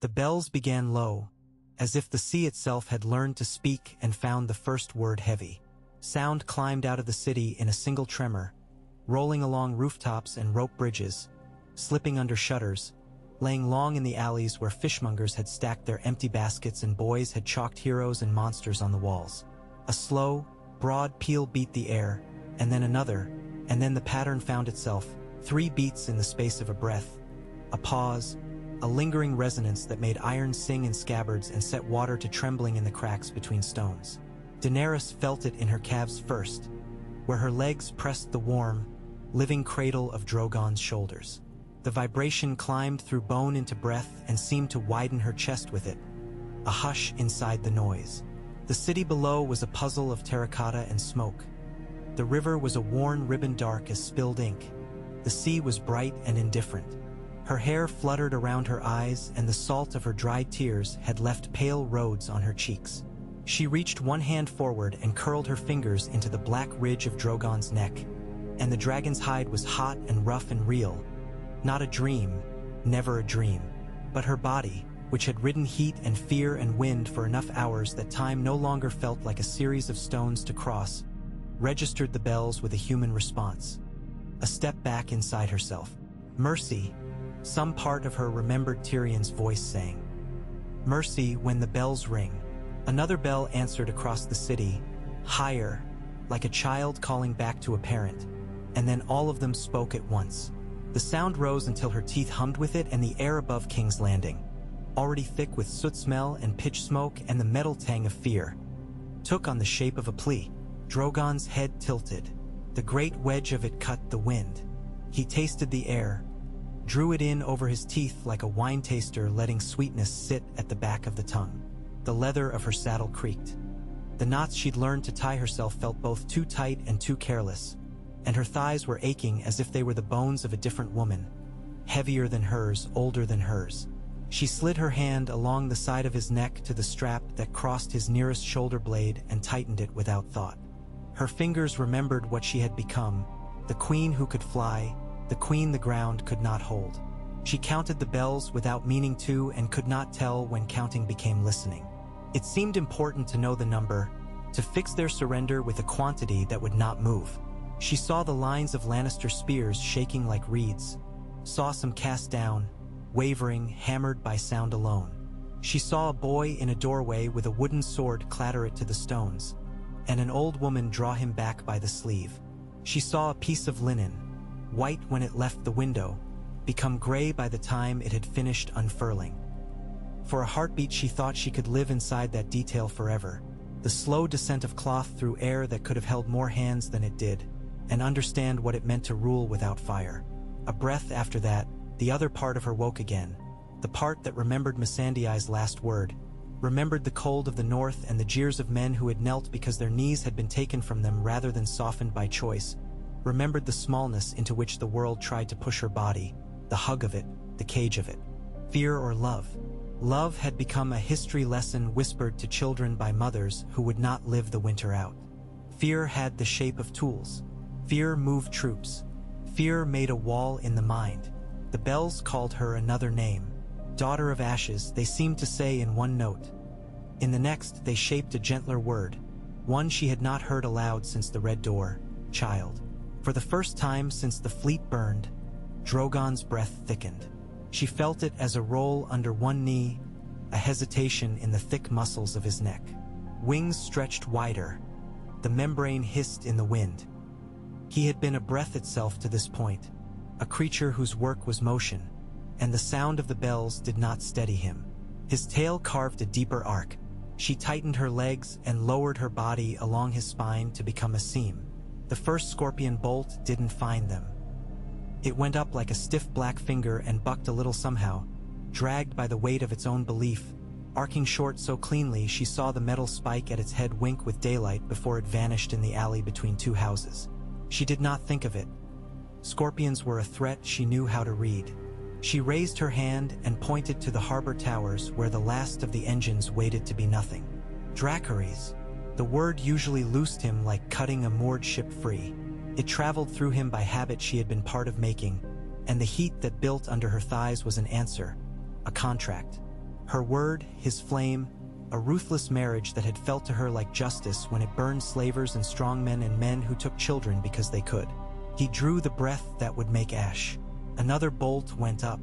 The bells began low, as if the sea itself had learned to speak and found the first word heavy. Sound climbed out of the city in a single tremor, rolling along rooftops and rope bridges, slipping under shutters, laying long in the alleys where fishmongers had stacked their empty baskets and boys had chalked heroes and monsters on the walls. A slow, broad peal beat the air, and then another, and then the pattern found itself, 3 beats in the space of a breath, a pause, a lingering resonance that made iron sing in scabbards and set water to trembling in the cracks between stones. Daenerys felt it in her calves first, where her legs pressed the warm, living cradle of Drogon's shoulders. The vibration climbed through bone into breath and seemed to widen her chest with it, a hush inside the noise. The city below was a puzzle of terracotta and smoke. The river was a worn ribbon dark as spilled ink. The sea was bright and indifferent. Her hair fluttered around her eyes, and the salt of her dried tears had left pale roads on her cheeks. She reached one hand forward and curled her fingers into the black ridge of Drogon's neck, and the dragon's hide was hot and rough and real. Not a dream, never a dream, but her body, which had ridden heat and fear and wind for enough hours that time no longer felt like a series of stones to cross, registered the bells with a human response. A step back inside herself. Mercy, some part of her remembered Tyrion's voice saying. Mercy when the bells ring. Another bell answered across the city, higher, like a child calling back to a parent, and then all of them spoke at once. The sound rose until her teeth hummed with it, and the air above King's Landing, already thick with soot smell and pitch smoke and the metal tang of fear, took on the shape of a plea. Drogon's head tilted. The great wedge of it cut the wind. He tasted the air, drew it in over his teeth like a wine taster letting sweetness sit at the back of the tongue. The leather of her saddle creaked. The knots she'd learned to tie herself felt both too tight and too careless, and her thighs were aching as if they were the bones of a different woman, heavier than hers, older than hers. She slid her hand along the side of his neck to the strap that crossed his nearest shoulder blade and tightened it without thought. Her fingers remembered what she had become, the queen who could fly, the queen the ground could not hold. She counted the bells without meaning to and could not tell when counting became listening. It seemed important to know the number, to fix their surrender with a quantity that would not move. She saw the lines of Lannister spears shaking like reeds, saw some cast down, wavering, hammered by sound alone. She saw a boy in a doorway with a wooden sword clatter it to the stones, and an old woman draw him back by the sleeve. She saw a piece of linen, white when it left the window, become gray by the time it had finished unfurling. For a heartbeat she thought she could live inside that detail forever, the slow descent of cloth through air that could have held more hands than it did, and understand what it meant to rule without fire. A breath after that, the other part of her woke again, the part that remembered Missandei's last word, remembered the cold of the north and the jeers of men who had knelt because their knees had been taken from them rather than softened by choice, remembered the smallness into which the world tried to push her body, the hug of it, the cage of it. Fear or love? Love had become a history lesson whispered to children by mothers who would not live the winter out. Fear had the shape of tools. Fear moved troops. Fear made a wall in the mind. The bells called her another name. Daughter of Ashes, they seemed to say in one note. In the next, they shaped a gentler word, one she had not heard aloud since the Red Door, child. For the first time since the fleet burned, Drogon's breath thickened. She felt it as a roll under one knee, a hesitation in the thick muscles of his neck. Wings stretched wider. The membrane hissed in the wind. He had been a breath itself to this point, a creature whose work was motion, and the sound of the bells did not steady him. His tail carved a deeper arc. She tightened her legs and lowered her body along his spine to become a seam. The first scorpion bolt didn't find them. It went up like a stiff black finger and bucked a little somehow, dragged by the weight of its own belief, arcing short so cleanly she saw the metal spike at its head wink with daylight before it vanished in the alley between two houses. She did not think of it. Scorpions were a threat she knew how to read. She raised her hand and pointed to the harbor towers where the last of the engines waited to be nothing. Dracarys. The word usually loosed him like cutting a moored ship free. It traveled through him by habit she had been part of making, and the heat that built under her thighs was an answer, a contract. Her word, his flame, a ruthless marriage that had felt to her like justice when it burned slavers and strongmen and men who took children because they could. He drew the breath that would make ash. Another bolt went up.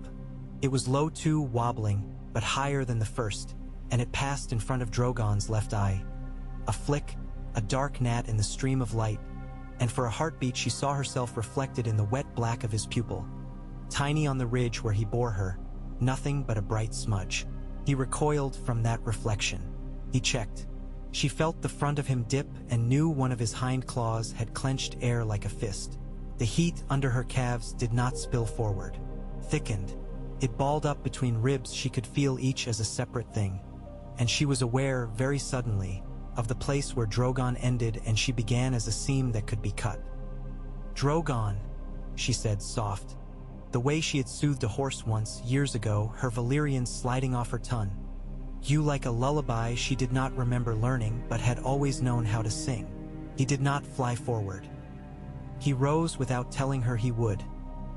It was low too, wobbling, but higher than the first, and it passed in front of Drogon's left eye. A flick, a dark gnat in the stream of light, and for a heartbeat she saw herself reflected in the wet black of his pupil. Tiny on the ridge where he bore her, nothing but a bright smudge. He recoiled from that reflection. He checked. She felt the front of him dip and knew one of his hind claws had clenched air like a fist. The heat under her calves did not spill forward. Thickened. It balled up between ribs. She could feel each as a separate thing. And she was aware, very suddenly, of the place where Drogon ended, and she began as a seam that could be cut. "Drogon," she said, soft. The way she had soothed a horse once, years ago, her Valyrian sliding off her tongue. You like a lullaby she did not remember learning, but had always known how to sing. He did not fly forward. He rose without telling her he would,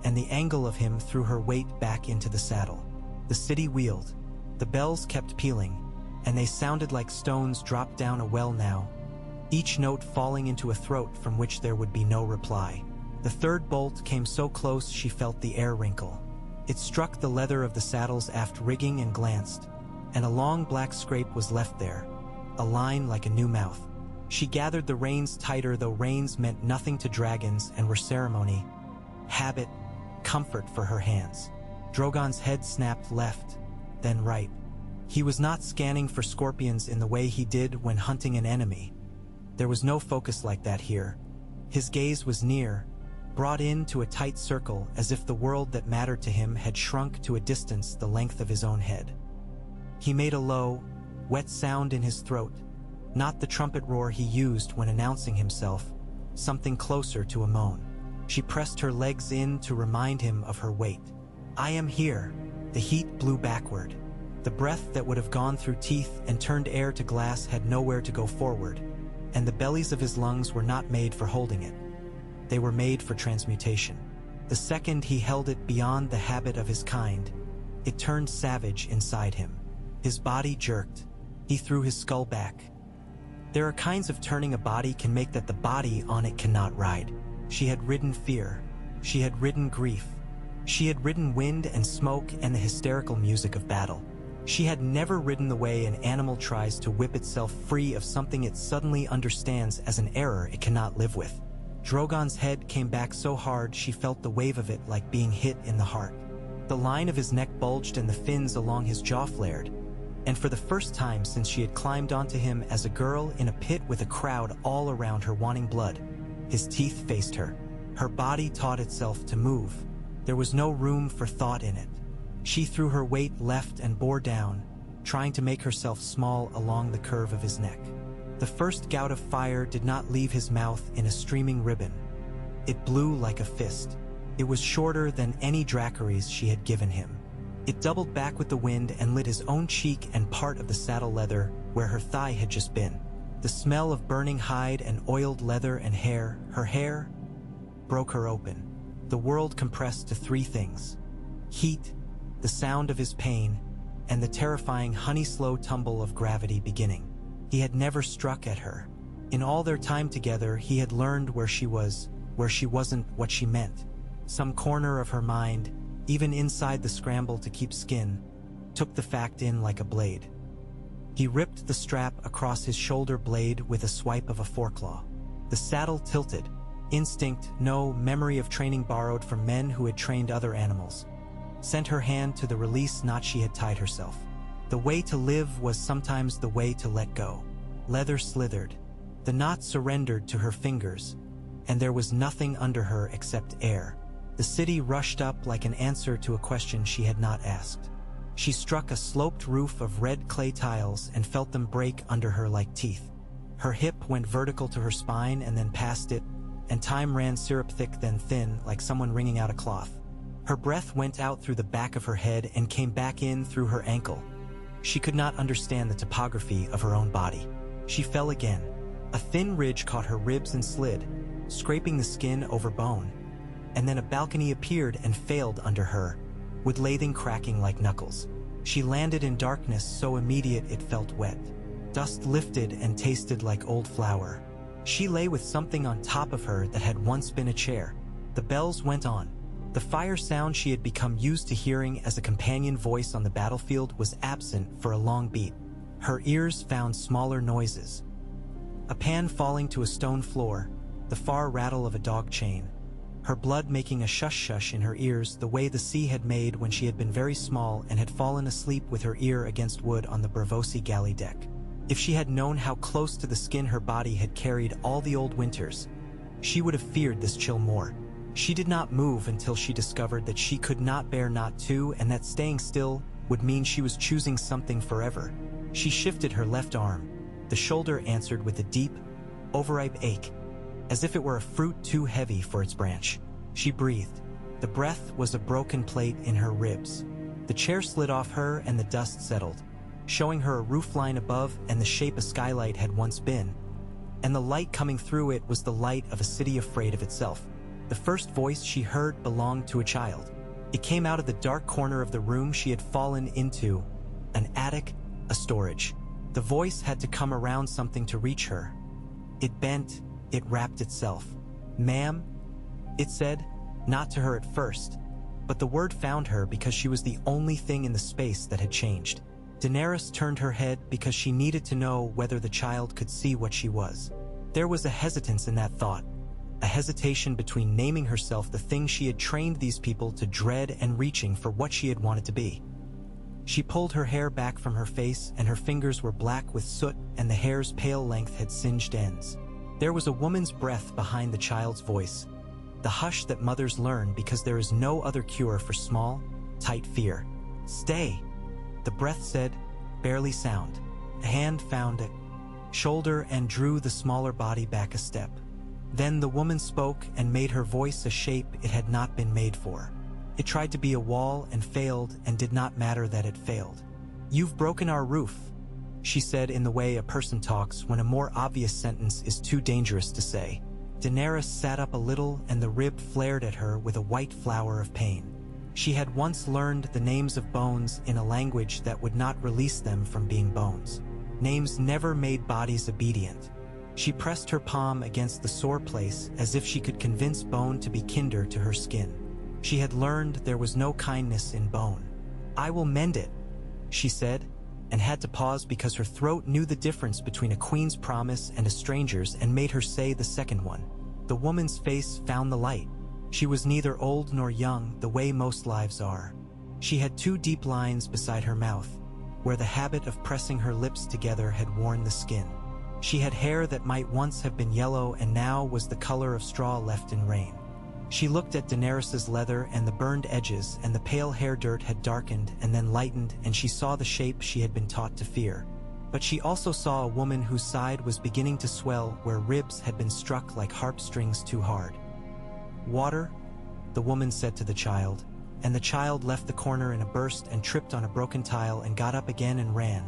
and the angle of him threw her weight back into the saddle. The city wheeled. The bells kept pealing, and they sounded like stones dropped down a well now, each note falling into a throat from which there would be no reply. The third bolt came so close she felt the air wrinkle. It struck the leather of the saddle's aft rigging and glanced, and a long black scrape was left there, a line like a new mouth. She gathered the reins tighter, though reins meant nothing to dragons and were ceremony, habit, comfort for her hands. Drogon's head snapped left, then right. He was not scanning for scorpions in the way he did when hunting an enemy. There was no focus like that here. His gaze was near, brought in to a tight circle, as if the world that mattered to him had shrunk to a distance the length of his own head. He made a low, wet sound in his throat, not the trumpet roar he used when announcing himself, something closer to a moan. She pressed her legs in to remind him of her weight. "I am here." The heat blew backward. The breath that would have gone through teeth and turned air to glass had nowhere to go forward, and the bellies of his lungs were not made for holding it. They were made for transmutation. The second he held it beyond the habit of his kind, it turned savage inside him. His body jerked. He threw his skull back. There are kinds of turning a body can make that the body on it cannot ride. She had ridden fear. She had ridden grief. She had ridden wind and smoke and the hysterical music of battle. She had never ridden the way an animal tries to whip itself free of something it suddenly understands as an error it cannot live with. Drogon's head came back so hard she felt the wave of it like being hit in the heart. The line of his neck bulged and the fins along his jaw flared. And for the first time since she had climbed onto him as a girl in a pit with a crowd all around her wanting blood, his teeth faced her. Her body taught itself to move. There was no room for thought in it. She threw her weight left and bore down, trying to make herself small along the curve of his neck. The first gout of fire did not leave his mouth in a streaming ribbon. It blew like a fist. It was shorter than any Dracarys she had given him. It doubled back with the wind and lit his own cheek and part of the saddle leather where her thigh had just been. The smell of burning hide and oiled leather and hair, her hair, broke her open. The world compressed to three things: heat, the sound of his pain, and the terrifying honey-slow tumble of gravity beginning. He had never struck at her. In all their time together, he had learned where she was, where she wasn't what she meant. Some corner of her mind, even inside the scramble to keep skin, took the fact in like a blade. He ripped the strap across his shoulder blade with a swipe of a foreclaw. The saddle tilted. Instinct, no memory of training borrowed from men who had trained other animals, sent her hand to the release knot she had tied herself. The way to live was sometimes the way to let go. Leather slithered. The knot surrendered to her fingers, and there was nothing under her except air. The city rushed up like an answer to a question she had not asked. She struck a sloped roof of red clay tiles and felt them break under her like teeth. Her hip went vertical to her spine and then past it, and time ran syrup thick then thin, like someone wringing out a cloth. Her breath went out through the back of her head and came back in through her ankle. She could not understand the topography of her own body. She fell again. A thin ridge caught her ribs and slid, scraping the skin over bone. And then a balcony appeared and failed under her, with lathing cracking like knuckles. She landed in darkness so immediate it felt wet. Dust lifted and tasted like old flour. She lay with something on top of her that had once been a chair. The bells went on. The fire sound she had become used to hearing as a companion voice on the battlefield was absent for a long beat. Her ears found smaller noises. A pan falling to a stone floor, the far rattle of a dog chain. Her blood making a shush-shush in her ears the way the sea had made when she had been very small and had fallen asleep with her ear against wood on the Bravosi galley deck. If she had known how close to the skin her body had carried all the old winters, she would have feared this chill more. She did not move until she discovered that she could not bear not to, and that staying still would mean she was choosing something forever. She shifted her left arm. The shoulder answered with a deep, overripe ache, as if it were a fruit too heavy for its branch. She breathed. The breath was a broken plate in her ribs. The chair slid off her and the dust settled, showing her a roofline above and the shape a skylight had once been. And the light coming through it was the light of a city afraid of itself. The first voice she heard belonged to a child. It came out of the dark corner of the room she had fallen into, an attic, a storage. The voice had to come around something to reach her. It bent, it wrapped itself. "Ma'am," it said, not to her at first, but the word found her because she was the only thing in the space that had changed. Daenerys turned her head because she needed to know whether the child could see what she was. There was a hesitance in that thought, a hesitation between naming herself the thing she had trained these people to dread and reaching for what she had wanted to be. She pulled her hair back from her face and her fingers were black with soot and the hair's pale length had singed ends. There was a woman's breath behind the child's voice, the hush that mothers learn because there is no other cure for small, tight fear. "Stay," the breath said, barely sound. A hand found a shoulder and drew the smaller body back a step. Then the woman spoke and made her voice a shape it had not been made for. It tried to be a wall and failed, and did not matter that it failed. "You've broken our roof," she said in the way a person talks when a more obvious sentence is too dangerous to say. Daenerys sat up a little and the rib flared at her with a white flower of pain. She had once learned the names of bones in a language that would not release them from being bones. Names never made bodies obedient. She pressed her palm against the sore place as if she could convince bone to be kinder to her skin. She had learned there was no kindness in bone. "I will mend it," she said, and had to pause because her throat knew the difference between a queen's promise and a stranger's and made her say the second one. The woman's face found the light. She was neither old nor young the way most lives are. She had two deep lines beside her mouth, where the habit of pressing her lips together had worn the skin. She had hair that might once have been yellow and now was the color of straw left in rain. She looked at Daenerys's leather and the burned edges, and the pale hair dirt had darkened and then lightened, and she saw the shape she had been taught to fear. But she also saw a woman whose side was beginning to swell where ribs had been struck like harp strings too hard. "Water," the woman said to the child, and the child left the corner in a burst and tripped on a broken tile and got up again and ran,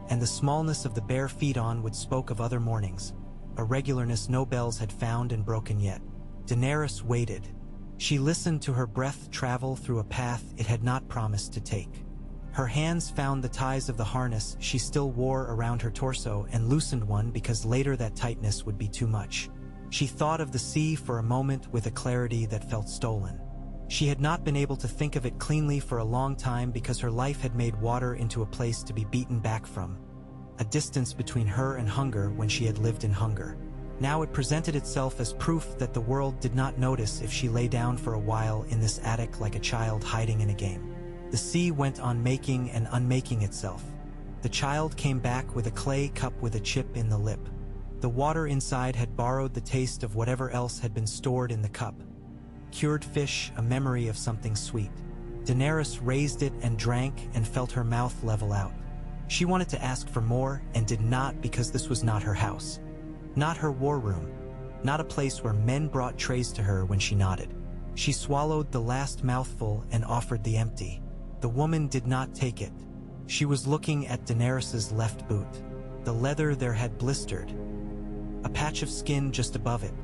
and the smallness of the bare feet onward spoke of other mornings, a regularness no bells had found and broken yet. Daenerys waited. She listened to her breath travel through a path it had not promised to take. Her hands found the ties of the harness she still wore around her torso and loosened one because later that tightness would be too much. She thought of the sea for a moment with a clarity that felt stolen. She had not been able to think of it cleanly for a long time because her life had made water into a place to be beaten back from, a distance between her and hunger when she had lived in hunger. Now it presented itself as proof that the world did not notice if she lay down for a while in this attic like a child hiding in a game. The sea went on making and unmaking itself. The child came back with a clay cup with a chip in the lip. The water inside had borrowed the taste of whatever else had been stored in the cup. Cured fish, a memory of something sweet. Daenerys raised it and drank and felt her mouth level out. She wanted to ask for more and did not because this was not her house. Not her war room, not a place where men brought trays to her when she nodded. She swallowed the last mouthful and offered the empty. The woman did not take it. She was looking at Daenerys's left boot. The leather there had blistered. A patch of skin just above it,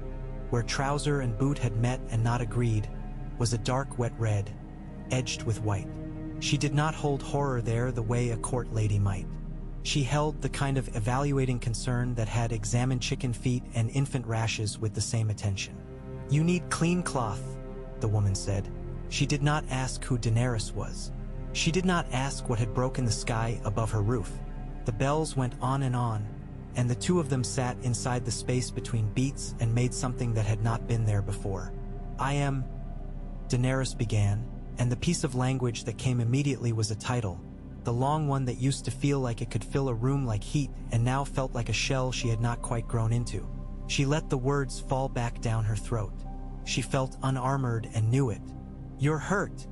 where trouser and boot had met and not agreed, was a dark wet red, edged with white. She did not hold horror there the way a court lady might. She held the kind of evaluating concern that had examined chicken feet and infant rashes with the same attention. "You need clean cloth," the woman said. She did not ask who Daenerys was. She did not ask what had broken the sky above her roof. The bells went on, and the two of them sat inside the space between beats and made something that had not been there before. "I am," Daenerys began, and the piece of language that came immediately was a title, the long one that used to feel like it could fill a room like heat and now felt like a shell she had not quite grown into. She let the words fall back down her throat. She felt unarmored and knew it. "You're hurt,"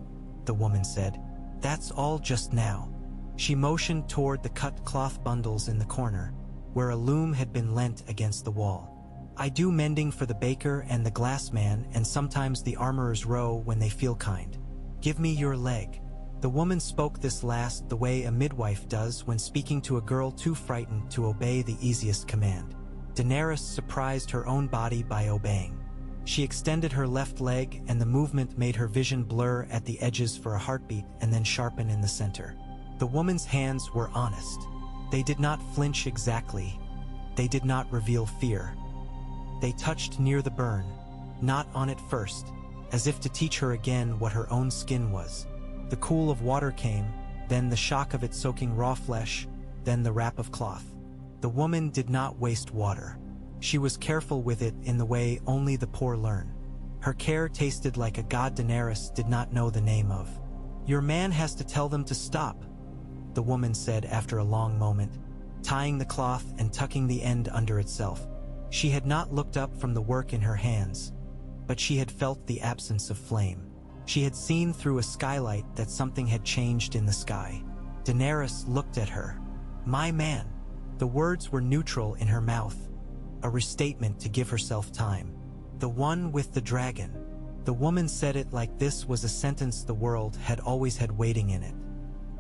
the woman said. "That's all just now." She motioned toward the cut cloth bundles in the corner, where a loom had been leant against the wall. "I do mending for the baker and the glassman and sometimes the armorer's row when they feel kind. Give me your leg." The woman spoke this last the way a midwife does when speaking to a girl too frightened to obey the easiest command. Daenerys surprised her own body by obeying. She extended her left leg, and the movement made her vision blur at the edges for a heartbeat and then sharpen in the center. The woman's hands were honest. They did not flinch exactly. They did not reveal fear. They touched near the burn, not on it first, as if to teach her again what her own skin was. The cool of water came, then the shock of it soaking raw flesh, then the wrap of cloth. The woman did not waste water. She was careful with it in the way only the poor learn. Her care tasted like a god Daenerys did not know the name of. "Your man has to tell them to stop," the woman said after a long moment, tying the cloth and tucking the end under itself. She had not looked up from the work in her hands, but she had felt the absence of flame. She had seen through a skylight that something had changed in the sky. Daenerys looked at her. "My man." The words were neutral in her mouth, a restatement to give herself time. "The one with the dragon." The woman said it like this was a sentence the world had always had waiting in it.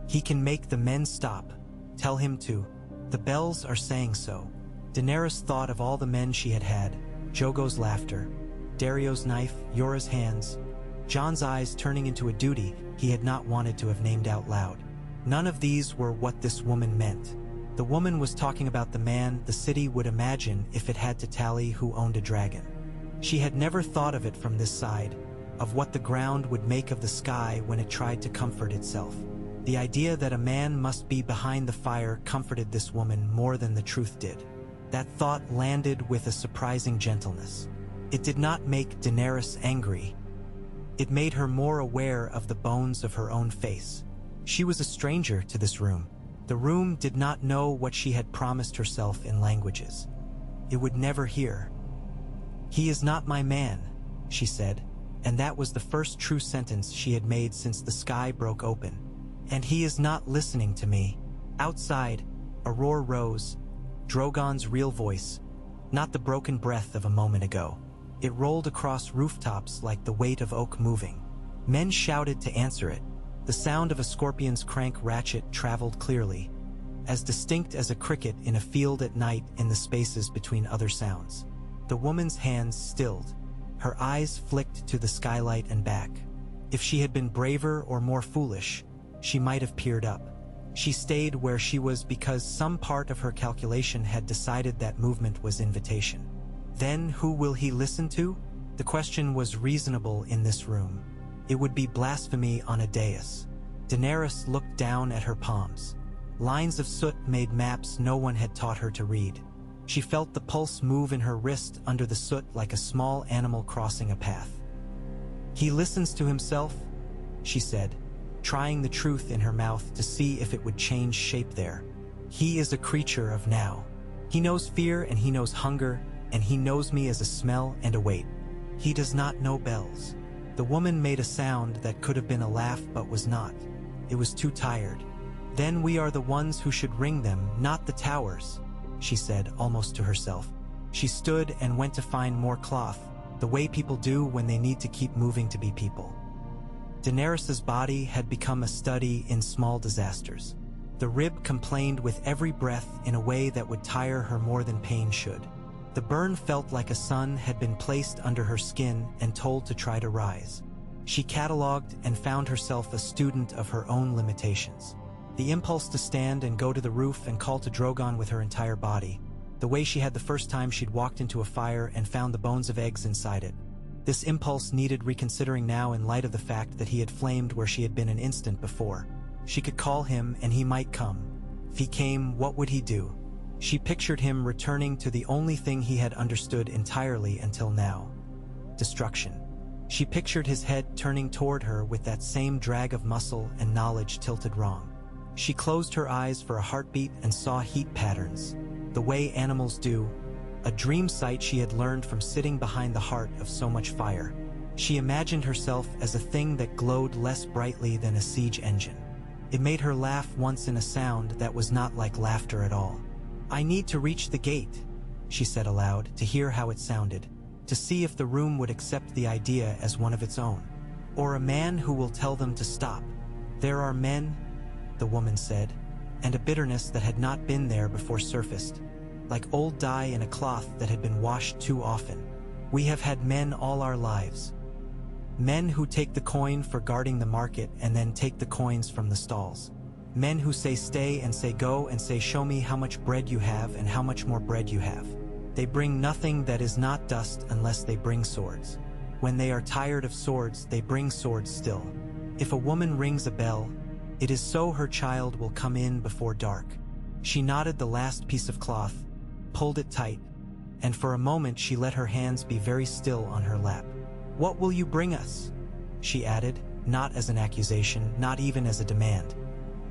"He can make the men stop. Tell him to. The bells are saying so." Daenerys thought of all the men she had had, Jogo's laughter, Dario's knife, Yora's hands, Jon's eyes turning into a duty he had not wanted to have named out loud. None of these were what this woman meant. The woman was talking about the man the city would imagine if it had to tally who owned a dragon. She had never thought of it from this side, of what the ground would make of the sky when it tried to comfort itself. The idea that a man must be behind the fire comforted this woman more than the truth did. That thought landed with a surprising gentleness. It did not make Daenerys angry. It made her more aware of the bones of her own face. She was a stranger to this room. The room did not know what she had promised herself in languages. It would never hear. "He is not my man," she said, and that was the first true sentence she had made since the sky broke open. "And he is not listening to me." Outside, a roar rose, Drogon's real voice, not the broken breath of a moment ago. It rolled across rooftops like the weight of oak moving. Men shouted to answer it. The sound of a scorpion's crank ratchet traveled clearly, as distinct as a cricket in a field at night in the spaces between other sounds. The woman's hands stilled. Her eyes flicked to the skylight and back. If she had been braver or more foolish, she might have peered up. She stayed where she was because some part of her calculation had decided that movement was invitation. Then who will he listen to? The question was reasonable in this room. It would be blasphemy on a dais. Daenerys looked down at her palms. Lines of soot made maps no one had taught her to read. She felt the pulse move in her wrist under the soot like a small animal crossing a path. "He listens to himself," she said, trying the truth in her mouth to see if it would change shape there. "He is a creature of now. He knows fear and he knows hunger, and he knows me as a smell and a weight. He does not know bells." The woman made a sound that could have been a laugh but was not. It was too tired. "Then we are the ones who should ring them, not the towers," she said, almost to herself. She stood and went to find more cloth, the way people do when they need to keep moving to be people. Daenerys's body had become a study in small disasters. The rib complained with every breath in a way that would tire her more than pain should. The burn felt like a sun had been placed under her skin and told to try to rise. She catalogued and found herself a student of her own limitations. The impulse to stand and go to the roof and call to Drogon with her entire body, the way she had the first time she'd walked into a fire and found the bones of eggs inside it. This impulse needed reconsidering now in light of the fact that he had flamed where she had been an instant before. She could call him and he might come. If he came, what would he do? She pictured him returning to the only thing he had understood entirely until now: destruction. She pictured his head turning toward her with that same drag of muscle and knowledge tilted wrong. She closed her eyes for a heartbeat and saw heat patterns, the way animals do, a dream sight she had learned from sitting behind the heart of so much fire. She imagined herself as a thing that glowed less brightly than a siege engine. It made her laugh once in a sound that was not like laughter at all. "I need to reach the gate," she said aloud, to hear how it sounded, to see if the room would accept the idea as one of its own. "Or a man who will tell them to stop." "There are men," the woman said, and a bitterness that had not been there before surfaced, like old dye in a cloth that had been washed too often. "We have had men all our lives. Men who take the coin for guarding the market and then take the coins from the stalls. Men who say stay and say go and say show me how much bread you have and how much more bread you have. They bring nothing that is not dust unless they bring swords. When they are tired of swords, they bring swords still. If a woman rings a bell, it is so her child will come in before dark." She knotted the last piece of cloth, pulled it tight, and for a moment she let her hands be very still on her lap. "What will you bring us?" she added, not as an accusation, not even as a demand.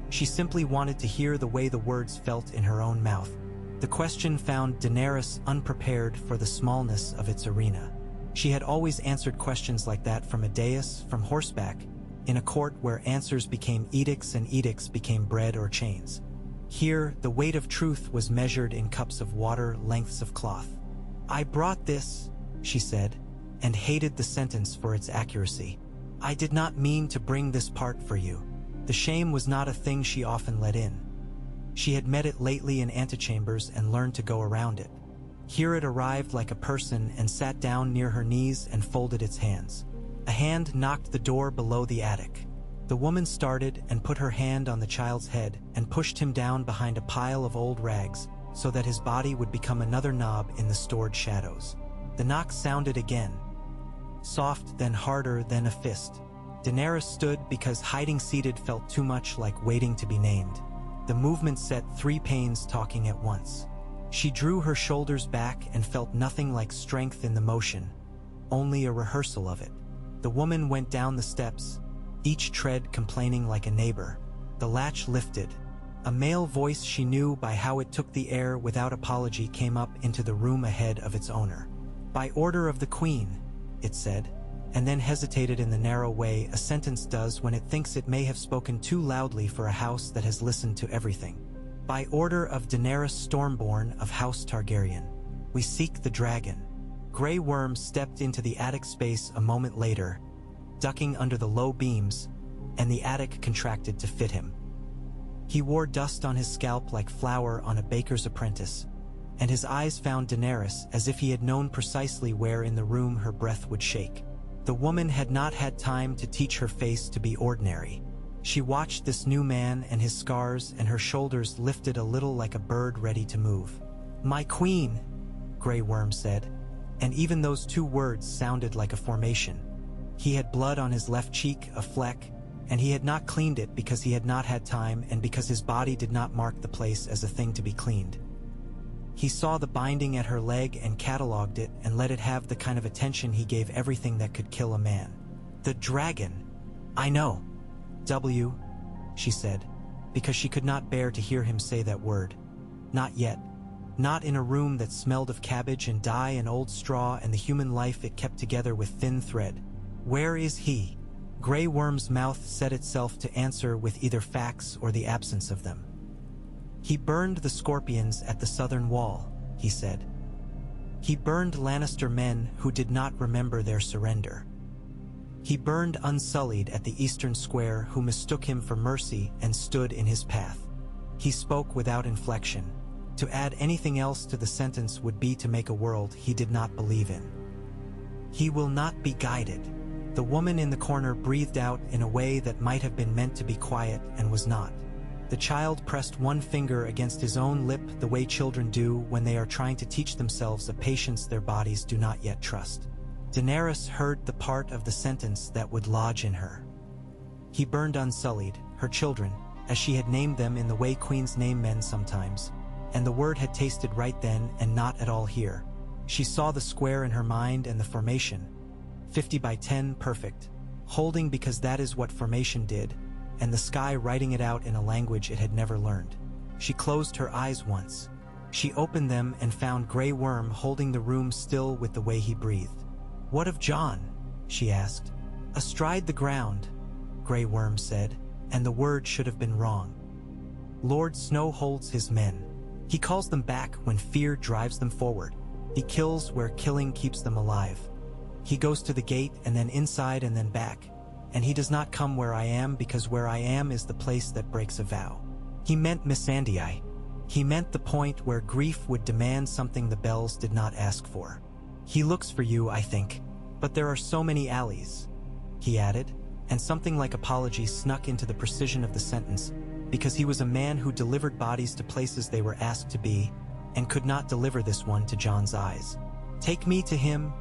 She simply wanted to hear the way the words felt in her own mouth. The question found Daenerys unprepared for the smallness of its arena. She had always answered questions like that from a dais, from horseback, in a court where answers became edicts and edicts became bread or chains. Here, the weight of truth was measured in cups of water, lengths of cloth. "I brought this," she said, and hated the sentence for its accuracy. "I did not mean to bring this part for you." The shame was not a thing she often let in. She had met it lately in antechambers and learned to go around it. Here it arrived like a person and sat down near her knees and folded its hands. A hand knocked the door below the attic. The woman started and put her hand on the child's head and pushed him down behind a pile of old rags so that his body would become another knob in the stored shadows. The knock sounded again. Soft, then harder, then a fist. Daenerys stood because hiding seated felt too much like waiting to be named. The movement set 3 pains talking at once. She drew her shoulders back and felt nothing like strength in the motion, only a rehearsal of it. The woman went down the steps, each tread complaining like a neighbor. The latch lifted. A male voice she knew by how it took the air without apology came up into the room ahead of its owner. "By order of the Queen," it said, and then hesitated in the narrow way a sentence does when it thinks it may have spoken too loudly for a house that has listened to everything. "By order of Daenerys Stormborn of House Targaryen, we seek the dragon." Grey Worm stepped into the attic space a moment later, ducking under the low beams, and the attic contracted to fit him. He wore dust on his scalp like flour on a baker's apprentice, and his eyes found Daenerys as if he had known precisely where in the room her breath would shake. The woman had not had time to teach her face to be ordinary. She watched this new man and his scars, and her shoulders lifted a little like a bird ready to move. "My queen," Grey Worm said, and even those 2 words sounded like a formation. He had blood on his left cheek, a fleck, and he had not cleaned it because he had not had time and because his body did not mark the place as a thing to be cleaned. He saw the binding at her leg and catalogued it and let it have the kind of attention he gave everything that could kill a man. "The dragon." "I know." She said, because she could not bear to hear him say that word. Not yet. Not in a room that smelled of cabbage and dye and old straw and the human life it kept together with thin thread. "Where is he?" Grey Worm's mouth set itself to answer with either facts or the absence of them. "He burned the scorpions at the southern wall," he said. "He burned Lannister men who did not remember their surrender. He burned Unsullied at the eastern square who mistook him for mercy and stood in his path." He spoke without inflection. To add anything else to the sentence would be to make a world he did not believe in. "He will not be guided." The woman in the corner breathed out in a way that might have been meant to be quiet and was not. The child pressed one finger against his own lip the way children do when they are trying to teach themselves a patience their bodies do not yet trust. Daenerys heard the part of the sentence that would lodge in her. He burned unsullied, her children, as she had named them in the way queens name men sometimes, and the word had tasted right then and not at all here. She saw the square in her mind and the formation, 50 by 10 perfect, holding because that is what formation did, and the sky writing it out in a language it had never learned. She closed her eyes once. She opened them and found Grey Worm holding the room still with the way he breathed. "What of Jon?" she asked. "Astride the ground," Grey Worm said, and the word should have been wrong. "Lord Snow holds his men. He calls them back when fear drives them forward. He kills where killing keeps them alive. He goes to the gate and then inside and then back, and he does not come where I am because where I am is the place that breaks a vow." He meant Missandei. He meant the point where grief would demand something the bells did not ask for. "He looks for you, I think, but there are so many alleys," he added, and something like apology snuck into the precision of the sentence, because he was a man who delivered bodies to places they were asked to be, and could not deliver this one to Jon's eyes. "Take me to him,"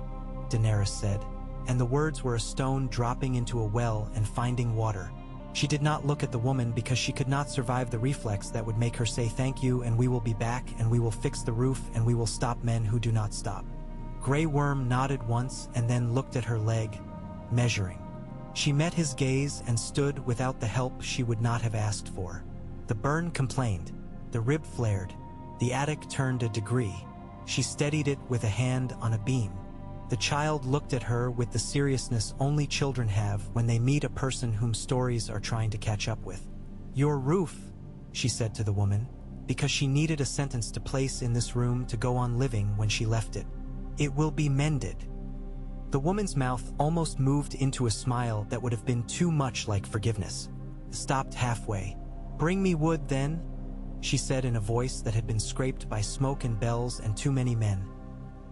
Daenerys said, and the words were a stone dropping into a well and finding water. She did not look at the woman because she could not survive the reflex that would make her say thank you and we will be back and we will fix the roof and we will stop men who do not stop. Grey Worm nodded once and then looked at her leg, measuring. She met his gaze and stood without the help she would not have asked for. The burn complained, the rib flared, the attic turned a degree. She steadied it with a hand on a beam. The child looked at her with the seriousness only children have when they meet a person whom stories are trying to catch up with. "Your roof," she said to the woman, because she needed a sentence to place in this room to go on living when she left it. "It will be mended." The woman's mouth almost moved into a smile that would have been too much like forgiveness. Stopped halfway. "Bring me wood then," she said in a voice that had been scraped by smoke and bells and too many men.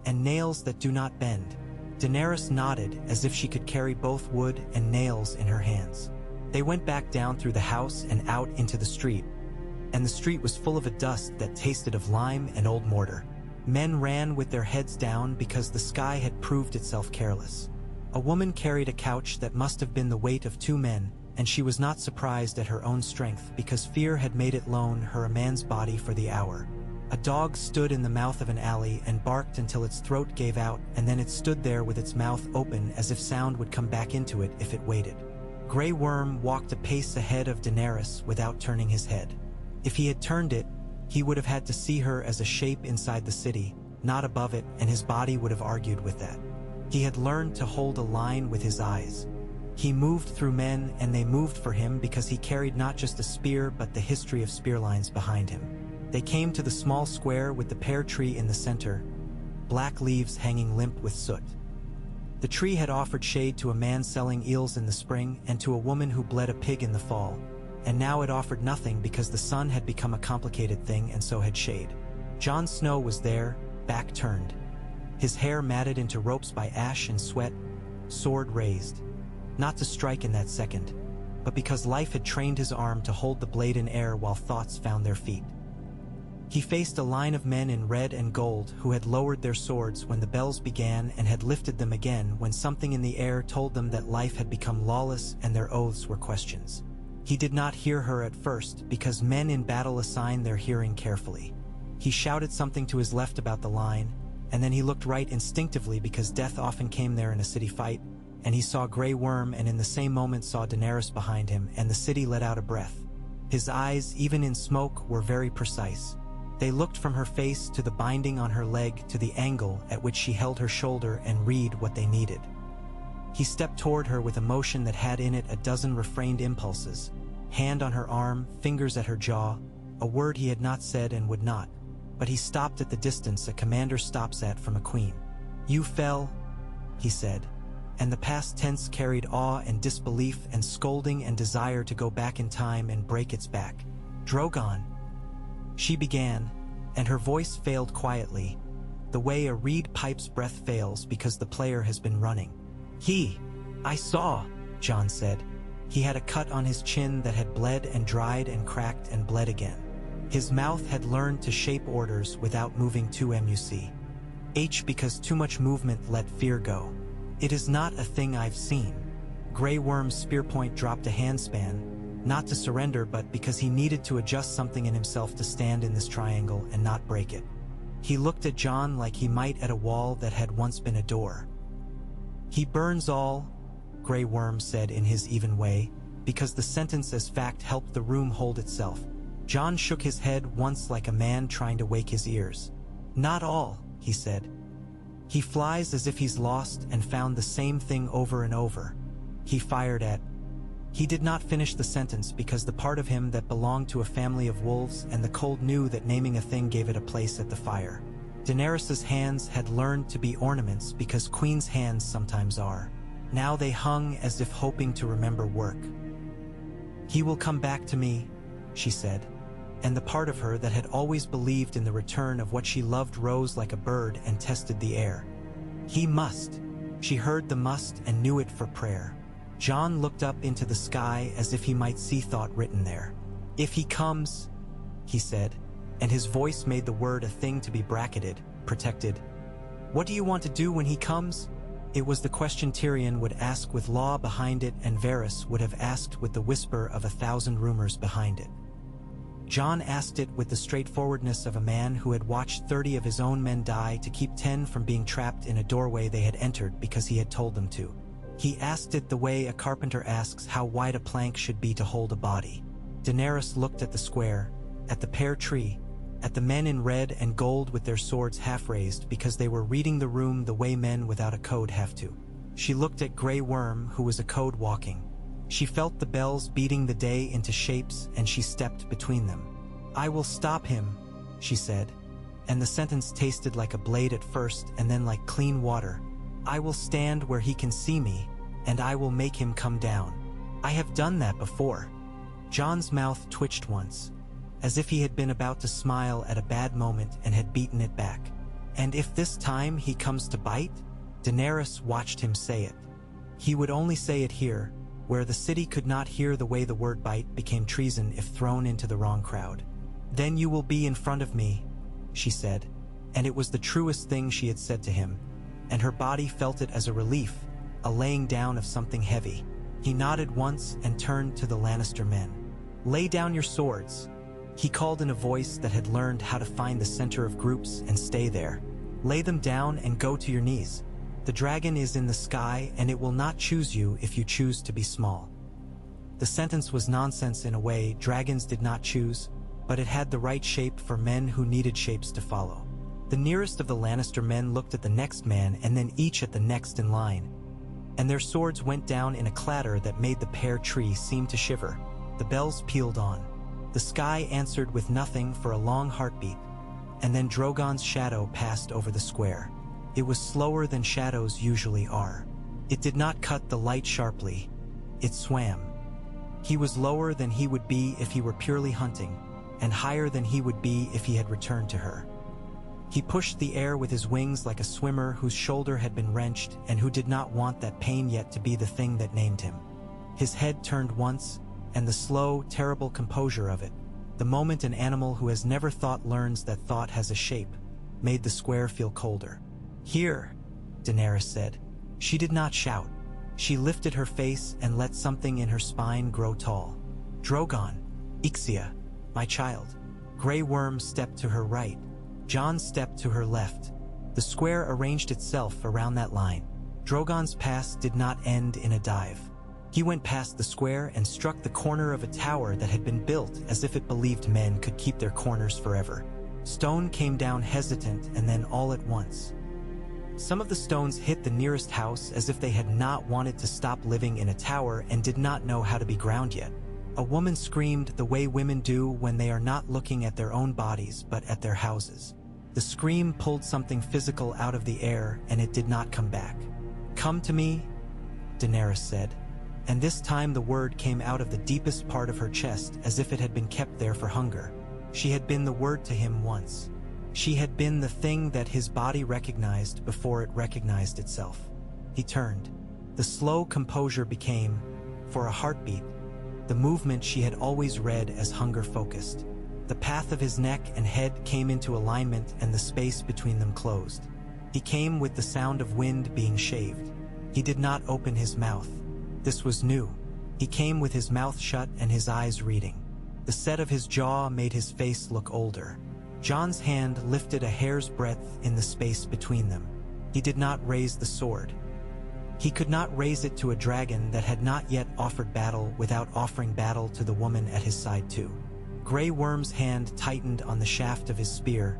"And nails that do not bend." Daenerys nodded as if she could carry both wood and nails in her hands. They went back down through the house and out into the street, and the street was full of a dust that tasted of lime and old mortar. Men ran with their heads down because the sky had proved itself careless. A woman carried a couch that must have been the weight of 2 men, and she was not surprised at her own strength because fear had made it loan her a man's body for the hour. A dog stood in the mouth of an alley and barked until its throat gave out, and then it stood there with its mouth open as if sound would come back into it if it waited. Grey Worm walked a pace ahead of Daenerys without turning his head. If he had turned it, he would have had to see her as a shape inside the city, not above it, and his body would have argued with that. He had learned to hold a line with his eyes. He moved through men and they moved for him because he carried not just a spear but the history of spear lines behind him. They came to the small square with the pear tree in the center, black leaves hanging limp with soot. The tree had offered shade to a man selling eels in the spring and to a woman who bled a pig in the fall, and now it offered nothing because the sun had become a complicated thing and so had shade. Jon Snow was there, back turned. His hair matted into ropes by ash and sweat, sword raised. Not to strike in that second, but because life had trained his arm to hold the blade in air while thoughts found their feet. He faced a line of men in red and gold who had lowered their swords when the bells began and had lifted them again when something in the air told them that life had become lawless and their oaths were questions. He did not hear her at first because men in battle assign their hearing carefully. He shouted something to his left about the line, and then he looked right instinctively because death often came there in a city fight, and he saw Grey Worm and in the same moment saw Daenerys behind him, and the city let out a breath. His eyes, even in smoke, were very precise. They looked from her face to the binding on her leg to the angle at which she held her shoulder and read what they needed. He stepped toward her with a motion that had in it a dozen refrained impulses, hand on her arm, fingers at her jaw, a word he had not said and would not, but he stopped at the distance a commander stops at from a queen. "You fell," he said, and the past tense carried awe and disbelief and scolding and desire to go back in time and break its back. "Drogon," she began, and her voice failed quietly, the way a reed pipe's breath fails because the player has been running. "He," I saw, Jon said. He had a cut on his chin that had bled and dried and cracked and bled again. His mouth had learned to shape orders without moving too much, because too much movement let fear go. It is not a thing I've seen. Grey Worm's spearpoint dropped a handspan, not to surrender but because he needed to adjust something in himself to stand in this triangle and not break it. He looked at Jon like he might at a wall that had once been a door. He burns all, Grey Worm said in his even way, because the sentence as fact helped the room hold itself. Jon shook his head once like a man trying to wake his ears. Not all, he said. He flies as if he's lost and found the same thing over and over. He fired at. He did not finish the sentence because the part of him that belonged to a family of wolves and the cold knew that naming a thing gave it a place at the fire. Daenerys's hands had learned to be ornaments because queen's hands sometimes are. Now they hung as if hoping to remember work. He will come back to me, she said, and the part of her that had always believed in the return of what she loved rose like a bird and tested the air. He must. She heard the must and knew it for prayer. Jon looked up into the sky as if he might see thought written there. If he comes, he said, and his voice made the word a thing to be bracketed, protected. What do you want to do when he comes? It was the question Tyrion would ask with law behind it and Varys would have asked with the whisper of 1,000 rumors behind it. Jon asked it with the straightforwardness of a man who had watched 30 of his own men die to keep 10 from being trapped in a doorway they had entered because he had told them to. He asked it the way a carpenter asks how wide a plank should be to hold a body. Daenerys looked at the square, at the pear tree, at the men in red and gold with their swords half raised because they were reading the room the way men without a code have to. She looked at Grey Worm, who was a code walking. She felt the bells beating the day into shapes and she stepped between them. I will stop him, she said, and the sentence tasted like a blade at first and then like clean water. I will stand where he can see me, and I will make him come down. I have done that before. Jon's mouth twitched once, as if he had been about to smile at a bad moment and had beaten it back. And if this time he comes to bite? Daenerys watched him say it. He would only say it here, where the city could not hear the way the word bite became treason if thrown into the wrong crowd. Then you will be in front of me, she said, and it was the truest thing she had said to him, and her body felt it as a relief, a laying down of something heavy. He nodded once and turned to the Lannister men. Lay down your swords, he called in a voice that had learned how to find the center of groups and stay there. Lay them down and go to your knees. The dragon is in the sky and it will not choose you if you choose to be small. The sentence was nonsense in a way. Dragons did not choose, but it had the right shape for men who needed shapes to follow. The nearest of the Lannister men looked at the next man and then each at the next in line, and their swords went down in a clatter that made the pear tree seem to shiver. The bells pealed on. The sky answered with nothing for a long heartbeat, and then Drogon's shadow passed over the square. It was slower than shadows usually are. It did not cut the light sharply. It swam. He was lower than he would be if he were purely hunting, and higher than he would be if he had returned to her. He pushed the air with his wings like a swimmer whose shoulder had been wrenched and who did not want that pain yet to be the thing that named him. His head turned once, and the slow, terrible composure of it, the moment an animal who has never thought learns that thought has a shape, made the square feel colder. Here, Daenerys said. She did not shout. She lifted her face and let something in her spine grow tall. Drogon, Ixia, my child. Grey Worm stepped to her right. Jon stepped to her left. The square arranged itself around that line. Drogon's pass did not end in a dive. He went past the square and struck the corner of a tower that had been built as if it believed men could keep their corners forever. Stone came down hesitant and then all at once. Some of the stones hit the nearest house as if they had not wanted to stop living in a tower and did not know how to be ground yet. A woman screamed the way women do when they are not looking at their own bodies but at their houses. The scream pulled something physical out of the air and it did not come back. Come to me, Daenerys said, and this time the word came out of the deepest part of her chest as if it had been kept there for hunger. She had been the word to him once. She had been the thing that his body recognized before it recognized itself. He turned. The slow composure became, for a heartbeat, the movement she had always read as hunger-focused. The path of his neck and head came into alignment and the space between them closed. He came with the sound of wind being shaved. He did not open his mouth. This was new. He came with his mouth shut and his eyes reading. The set of his jaw made his face look older. Jon's hand lifted a hair's breadth in the space between them. He did not raise the sword. He could not raise it to a dragon that had not yet offered battle without offering battle to the woman at his side too. Grey Worm's hand tightened on the shaft of his spear,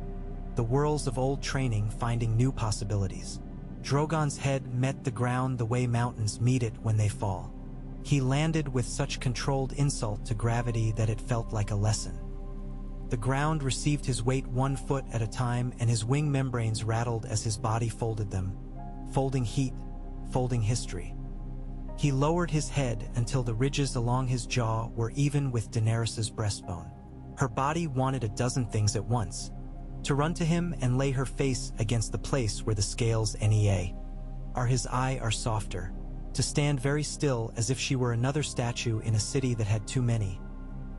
the whirls of old training finding new possibilities. Drogon's head met the ground the way mountains meet it when they fall. He landed with such controlled insult to gravity that it felt like a lesson. The ground received his weight 1 foot at a time, and his wing membranes rattled as his body folded them, folding heat, folding history. He lowered his head until the ridges along his jaw were even with Daenerys' breastbone. Her body wanted a dozen things at once: to run to him and lay her face against the place where the scales are his eye are softer, to stand very still as if she were another statue in a city that had too many,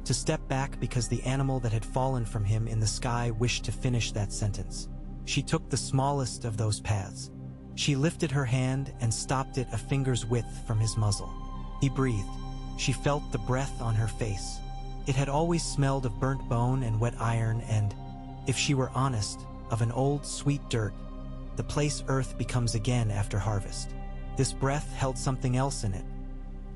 to step back because the animal that had fallen from him in the sky wished to finish that sentence. She took the smallest of those paths. She lifted her hand and stopped it a finger's width from his muzzle. He breathed. She felt the breath on her face. It had always smelled of burnt bone and wet iron and, if she were honest, of an old sweet dirt, the place earth becomes again after harvest. This breath held something else in it,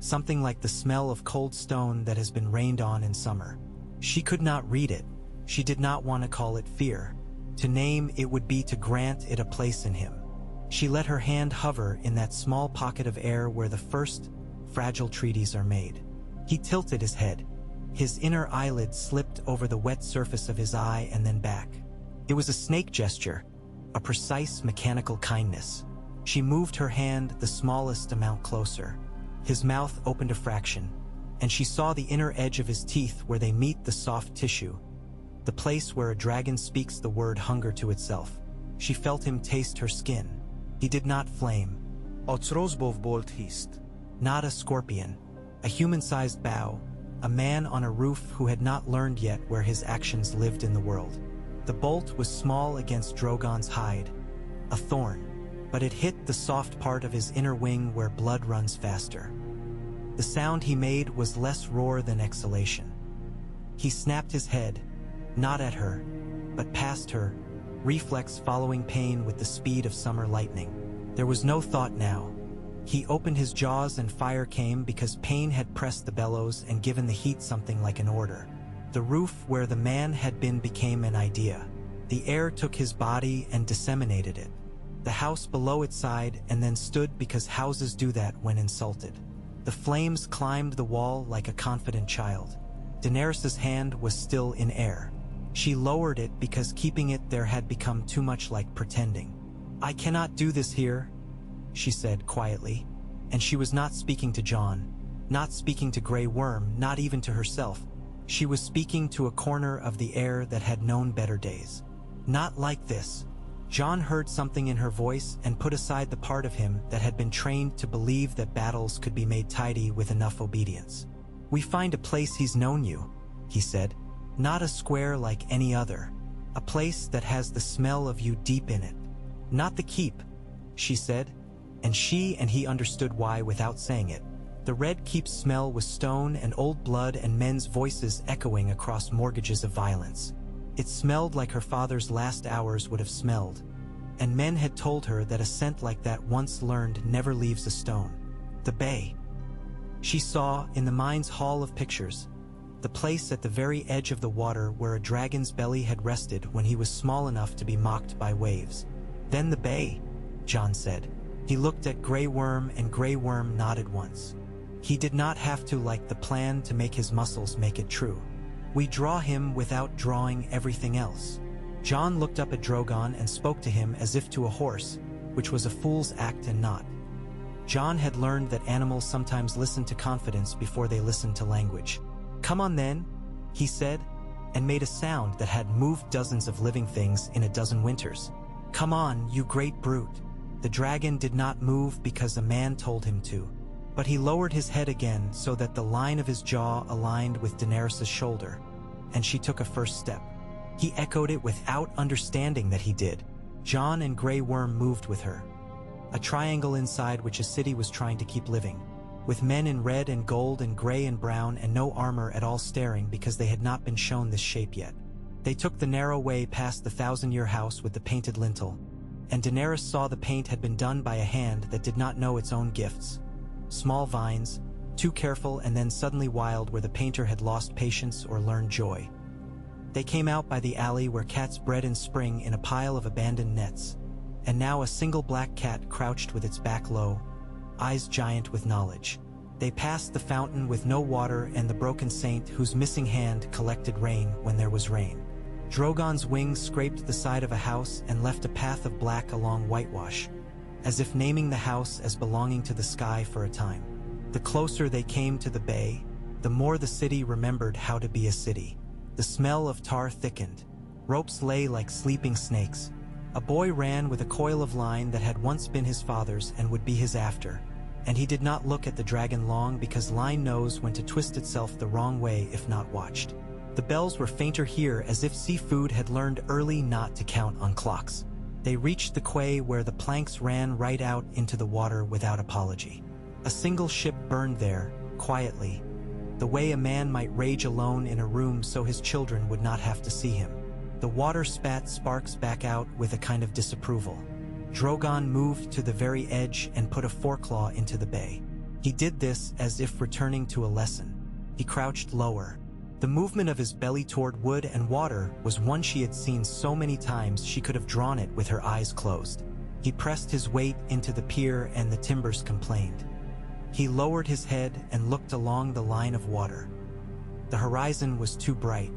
something like the smell of cold stone that has been rained on in summer. She could not read it. She did not want to call it fear. To name it would be to grant it a place in him. She let her hand hover in that small pocket of air where the first, fragile treaties are made. He tilted his head. His inner eyelid slipped over the wet surface of his eye and then back. It was a snake gesture, a precise mechanical kindness. She moved her hand the smallest amount closer. His mouth opened a fraction, and she saw the inner edge of his teeth where they meet the soft tissue, the place where a dragon speaks the word hunger to itself. She felt him taste her skin. He did not flame. Not a scorpion, a human-sized bough, a man on a roof who had not learned yet where his actions lived in the world. The bolt was small against Drogon's hide, a thorn, but it hit the soft part of his inner wing where blood runs faster. The sound he made was less roar than exhalation. He snapped his head, not at her, but past her, reflex following pain with the speed of summer lightning. There was no thought now. He opened his jaws and fire came because pain had pressed the bellows and given the heat something like an order. The roof where the man had been became an idea. The air took his body and disseminated it. The house below it sighed and then stood because houses do that when insulted. The flames climbed the wall like a confident child. Daenerys' hand was still in air. She lowered it because keeping it there had become too much like pretending. "I cannot do this here," she said quietly, and she was not speaking to Jon, not speaking to Grey Worm, not even to herself. She was speaking to a corner of the air that had known better days. "Not like this." Jon heard something in her voice and put aside the part of him that had been trained to believe that battles could be made tidy with enough obedience. "We find a place he's known you," he said. "Not a square like any other. A place that has the smell of you deep in it. Not the keep," she said, and she and he understood why without saying it. The Red Keep's smell was stone and old blood and men's voices echoing across mortgages of violence. It smelled like her father's last hours would have smelled, and men had told her that a scent like that once learned never leaves a stone. The bay. She saw, in the mind's hall of pictures, the place at the very edge of the water where a dragon's belly had rested when he was small enough to be mocked by waves. "Then the bay," Jon said. He looked at Grey Worm and Grey Worm nodded once. He did not have to like the plan to make his muscles make it true. "We draw him without drawing everything else." Jon looked up at Drogon and spoke to him as if to a horse, which was a fool's act and not. Jon had learned that animals sometimes listen to confidence before they listen to language. "Come on then," he said, and made a sound that had moved dozens of living things in a dozen winters. "Come on, you great brute." The dragon did not move because a man told him to, but he lowered his head again so that the line of his jaw aligned with Daenerys' shoulder, and she took a first step. He echoed it without understanding that he did. Jon and Grey Worm moved with her, a triangle inside which a city was trying to keep living, with men in red and gold and gray and brown and no armor at all staring because they had not been shown this shape yet. They took the narrow way past the 1,000-year house with the painted lintel, and Daenerys saw the paint had been done by a hand that did not know its own gifts. Small vines, too careful and then suddenly wild where the painter had lost patience or learned joy. They came out by the alley where cats bred in spring in a pile of abandoned nets, and now a single black cat crouched with its back low, eyes giant with knowledge. They passed the fountain with no water and the broken saint whose missing hand collected rain when there was rain. Drogon's wings scraped the side of a house and left a path of black along whitewash, as if naming the house as belonging to the sky for a time. The closer they came to the bay, the more the city remembered how to be a city. The smell of tar thickened. Ropes lay like sleeping snakes. A boy ran with a coil of line that had once been his father's and would be his after, and he did not look at the dragon long because line knows when to twist itself the wrong way if not watched. The bells were fainter here as if seafood had learned early not to count on clocks. They reached the quay where the planks ran right out into the water without apology. A single ship burned there, quietly, the way a man might rage alone in a room so his children would not have to see him. The water spat sparks back out with a kind of disapproval. Drogon moved to the very edge and put a foreclaw into the bay. He did this as if returning to a lesson. He crouched lower. The movement of his belly toward wood and water was one she had seen so many times she could have drawn it with her eyes closed. He pressed his weight into the pier and the timbers complained. He lowered his head and looked along the line of water. The horizon was too bright.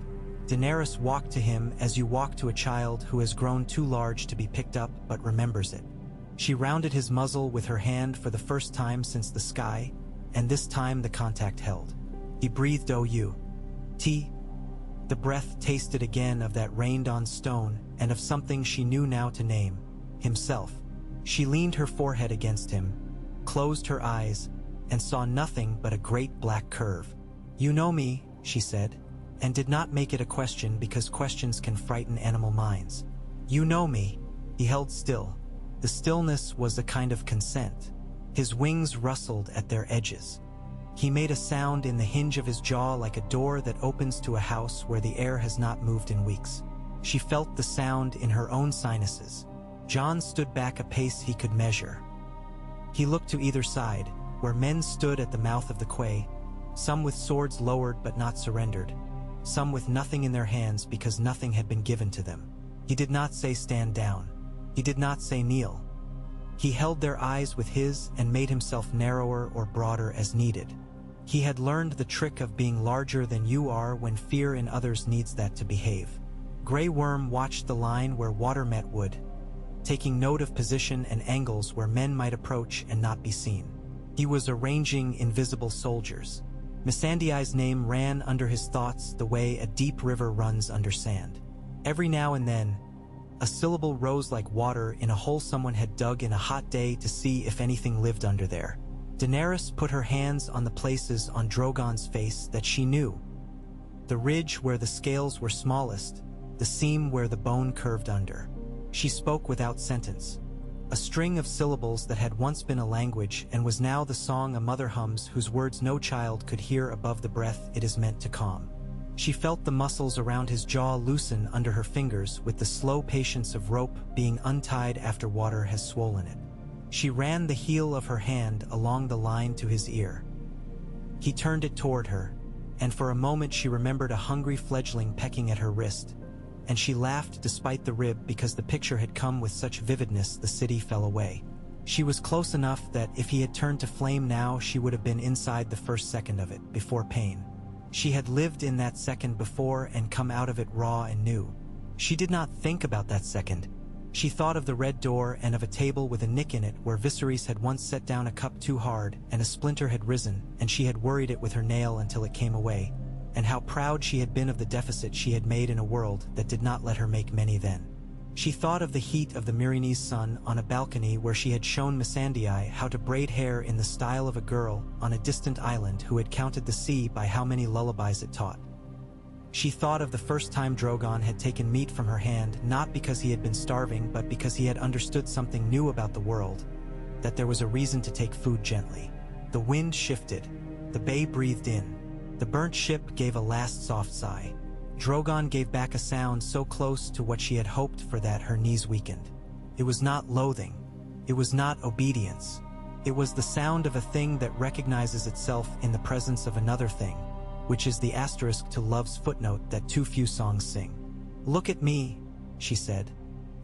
Daenerys walked to him as you walk to a child who has grown too large to be picked up but remembers it. She rounded his muzzle with her hand for the first time since the sky, and this time the contact held. He breathed O-U-T. The breath tasted again of that rained-on stone and of something she knew now to name, himself. She leaned her forehead against him, closed her eyes, and saw nothing but a great black curve. "You know me," she said, and did not make it a question because questions can frighten animal minds. "You know me." He held still. The stillness was a kind of consent. His wings rustled at their edges. He made a sound in the hinge of his jaw like a door that opens to a house where the air has not moved in weeks. She felt the sound in her own sinuses. Jon stood back a pace he could measure. He looked to either side, where men stood at the mouth of the quay, some with swords lowered but not surrendered, some with nothing in their hands because nothing had been given to them. He did not say stand down. He did not say kneel. He held their eyes with his and made himself narrower or broader as needed. He had learned the trick of being larger than you are when fear in others needs that to behave. Grey Worm watched the line where water met wood, taking note of position and angles where men might approach and not be seen. He was arranging invisible soldiers. Missandei's name ran under his thoughts the way a deep river runs under sand. Every now and then, a syllable rose like water in a hole someone had dug in a hot day to see if anything lived under there. Daenerys put her hands on the places on Drogon's face that she knew. The ridge where the scales were smallest, the seam where the bone curved under. She spoke without sentence. A string of syllables that had once been a language and was now the song a mother hums whose words no child could hear above the breath it is meant to calm. She felt the muscles around his jaw loosen under her fingers with the slow patience of rope being untied after water has swollen it. She ran the heel of her hand along the line to his ear. He turned it toward her, and for a moment she remembered a hungry fledgling pecking at her wrist, and she laughed despite the rib because the picture had come with such vividness the city fell away. She was close enough that if he had turned to flame now she would have been inside the first second of it, before pain. She had lived in that second before and come out of it raw and new. She did not think about that second. She thought of the red door and of a table with a nick in it where Viserys had once set down a cup too hard and a splinter had risen and she had worried it with her nail until it came away, and how proud she had been of the deficit she had made in a world that did not let her make many then. She thought of the heat of the Myrinese sun on a balcony where she had shown Missandei how to braid hair in the style of a girl on a distant island who had counted the sea by how many lullabies it taught. She thought of the first time Drogon had taken meat from her hand, not because he had been starving, but because he had understood something new about the world, that there was a reason to take food gently. The wind shifted. The bay breathed in. The burnt ship gave a last soft sigh. Drogon gave back a sound so close to what she had hoped for that her knees weakened. It was not loathing. It was not obedience. It was the sound of a thing that recognizes itself in the presence of another thing, which is the asterisk to love's footnote that too few songs sing. "Look at me," she said,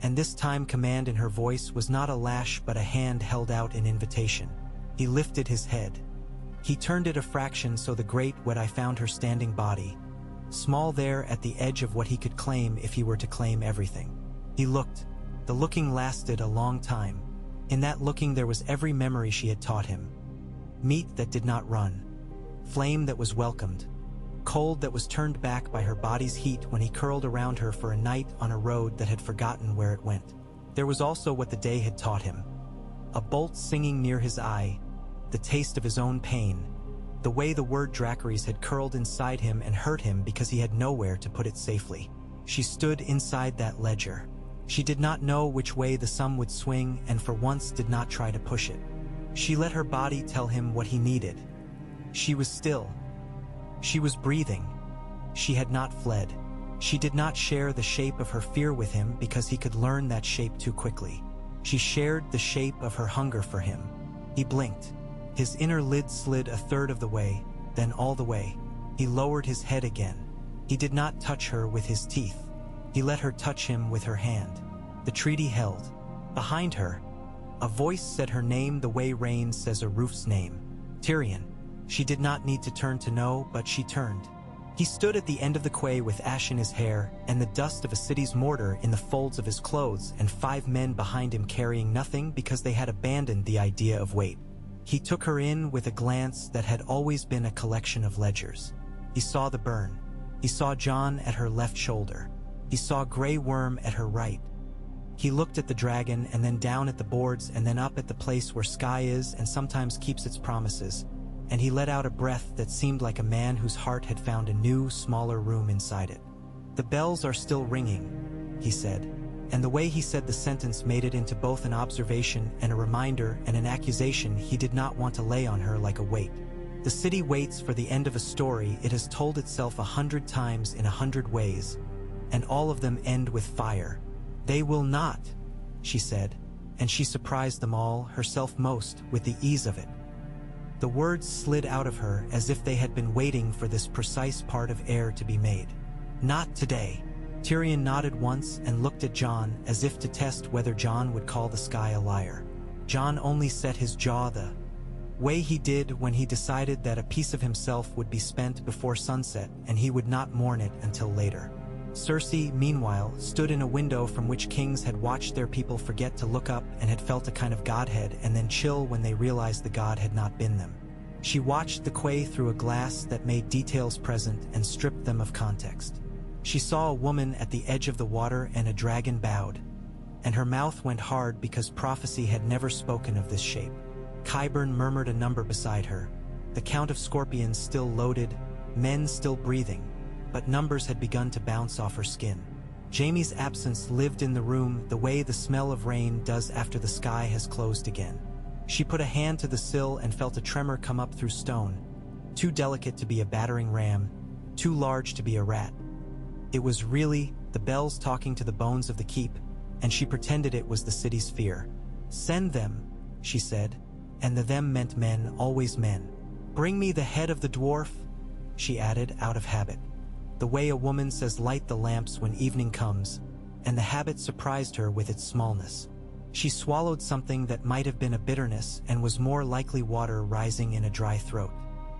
and this time command in her voice was not a lash but a hand held out in invitation. He lifted his head. He turned it a fraction so the great what I found her standing body, small there at the edge of what he could claim if he were to claim everything. He looked. The looking lasted a long time. In that looking there was every memory she had taught him. Meat that did not run. Flame that was welcomed. Cold that was turned back by her body's heat when he curled around her for a night on a road that had forgotten where it went. There was also what the day had taught him. A bolt singing near his eye, the taste of his own pain, the way the word Dracarys had curled inside him and hurt him because he had nowhere to put it safely. She stood inside that ledger. She did not know which way the sum would swing and for once did not try to push it. She let her body tell him what he needed. She was still. She was breathing. She had not fled. She did not share the shape of her fear with him because he could learn that shape too quickly. She shared the shape of her hunger for him. He blinked. His inner lid slid a third of the way, then all the way. He lowered his head again. He did not touch her with his teeth. He let her touch him with her hand. The treaty held. Behind her, a voice said her name the way rain says a roof's name. Tyrion. She did not need to turn to know, but she turned. He stood at the end of the quay with ash in his hair and the dust of a city's mortar in the folds of his clothes and 5 men behind him carrying nothing because they had abandoned the idea of weight. He took her in with a glance that had always been a collection of ledgers. He saw the burn. He saw Jon at her left shoulder. He saw Grey Worm at her right. He looked at the dragon and then down at the boards and then up at the place where sky is and sometimes keeps its promises, and he let out a breath that seemed like a man whose heart had found a new, smaller room inside it. "The bells are still ringing," he said. And the way he said the sentence made it into both an observation and a reminder and an accusation he did not want to lay on her like a weight. The city waits for the end of a story it has told itself 100 times in 100 ways, and all of them end with fire. "They will not," she said, and she surprised them all, herself most, with the ease of it. The words slid out of her as if they had been waiting for this precise part of air to be made. "Not today." Tyrion nodded once and looked at Jon as if to test whether Jon would call the sky a liar. Jon only set his jaw the way he did when he decided that a piece of himself would be spent before sunset and he would not mourn it until later. Cersei, meanwhile, stood in a window from which kings had watched their people forget to look up and had felt a kind of godhead and then chill when they realized the god had not been them. She watched the quay through a glass that made details present and stripped them of context. She saw a woman at the edge of the water and a dragon bowed, and her mouth went hard because prophecy had never spoken of this shape. Qyburn murmured a number beside her. The count of scorpions still loaded, men still breathing, but numbers had begun to bounce off her skin. Jaime's absence lived in the room the way the smell of rain does after the sky has closed again. She put a hand to the sill and felt a tremor come up through stone, too delicate to be a battering ram, too large to be a rat. It was really the bells talking to the bones of the keep, and she pretended it was the city's fear. "Send them," she said, and the them meant men, always men. "Bring me the head of the dwarf," she added out of habit. The way a woman says light the lamps when evening comes, and the habit surprised her with its smallness. She swallowed something that might have been a bitterness and was more likely water rising in a dry throat.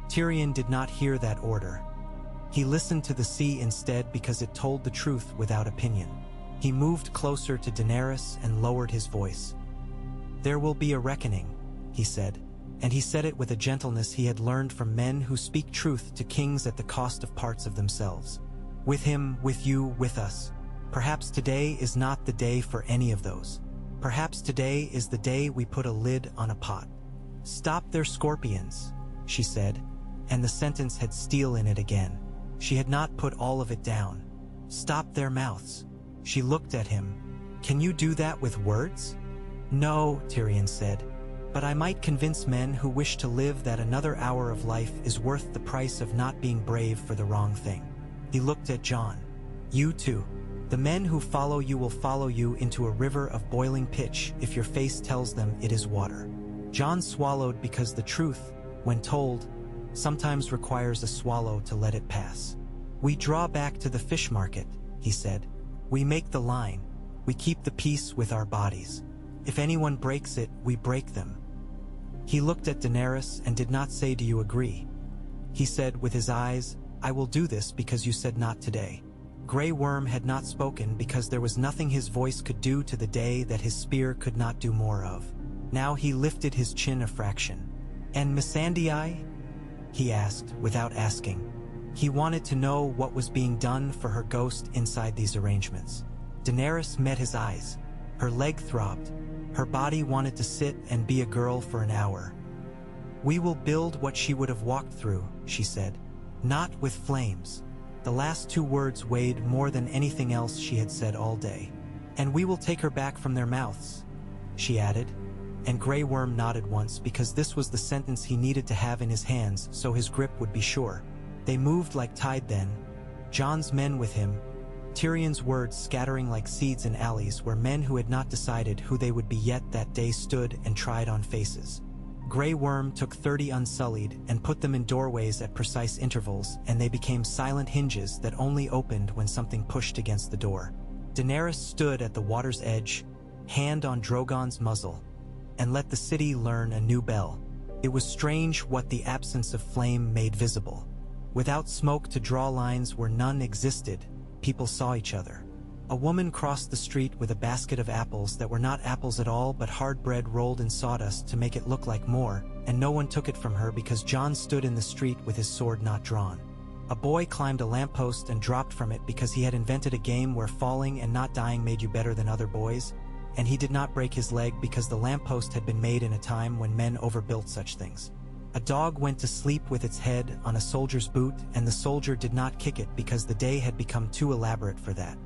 Tyrion did not hear that order. He listened to the sea instead because it told the truth without opinion. He moved closer to Daenerys and lowered his voice. "There will be a reckoning," he said, and he said it with a gentleness he had learned from men who speak truth to kings at the cost of parts of themselves. "With him, with you, with us. Perhaps today is not the day for any of those. Perhaps today is the day we put a lid on a pot. Stop their scorpions, she said, and the sentence had steel in it again. She had not put all of it down. Stop their mouths. She looked at him. Can you do that with words? No, Tyrion said, but I might convince men who wish to live that another hour of life is worth the price of not being brave for the wrong thing. He looked at Jon. You too. The men who follow you will follow you into a river of boiling pitch if your face tells them it is water. Jon swallowed because the truth, when told, sometimes requires a swallow to let it pass. We draw back to the fish market, he said. We make the line. We keep the peace with our bodies. If anyone breaks it, we break them. He looked at Daenerys and did not say, do you agree? He said with his eyes, I will do this because you said not today. Grey Worm had not spoken because there was nothing his voice could do to the day that his spear could not do more of. Now he lifted his chin a fraction. And Missandei? He asked, without asking. He wanted to know what was being done for her ghost inside these arrangements. Daenerys met his eyes. Her leg throbbed. Her body wanted to sit and be a girl for an hour. We will build what she would have walked through, she said. Not with flames. The last two words weighed more than anything else she had said all day. And we will take her back from their mouths, she added. And Grey Worm nodded once because this was the sentence he needed to have in his hands so his grip would be sure. They moved like tide then, Jon's men with him, Tyrion's words scattering like seeds in alleys where men who had not decided who they would be yet that day stood and tried on faces. Grey Worm took 30 unsullied and put them in doorways at precise intervals, and they became silent hinges that only opened when something pushed against the door. Daenerys stood at the water's edge, hand on Drogon's muzzle, and let the city learn a new bell. It was strange what the absence of flame made visible. Without smoke to draw lines where none existed, people saw each other. A woman crossed the street with a basket of apples that were not apples at all but hard bread rolled in sawdust to make it look like more, and no one took it from her because Jon stood in the street with his sword not drawn. A boy climbed a lamppost and dropped from it because he had invented a game where falling and not dying made you better than other boys, and he did not break his leg because the lamppost had been made in a time when men overbuilt such things. A dog went to sleep with its head on a soldier's boot, and the soldier did not kick it because the day had become too elaborate for that.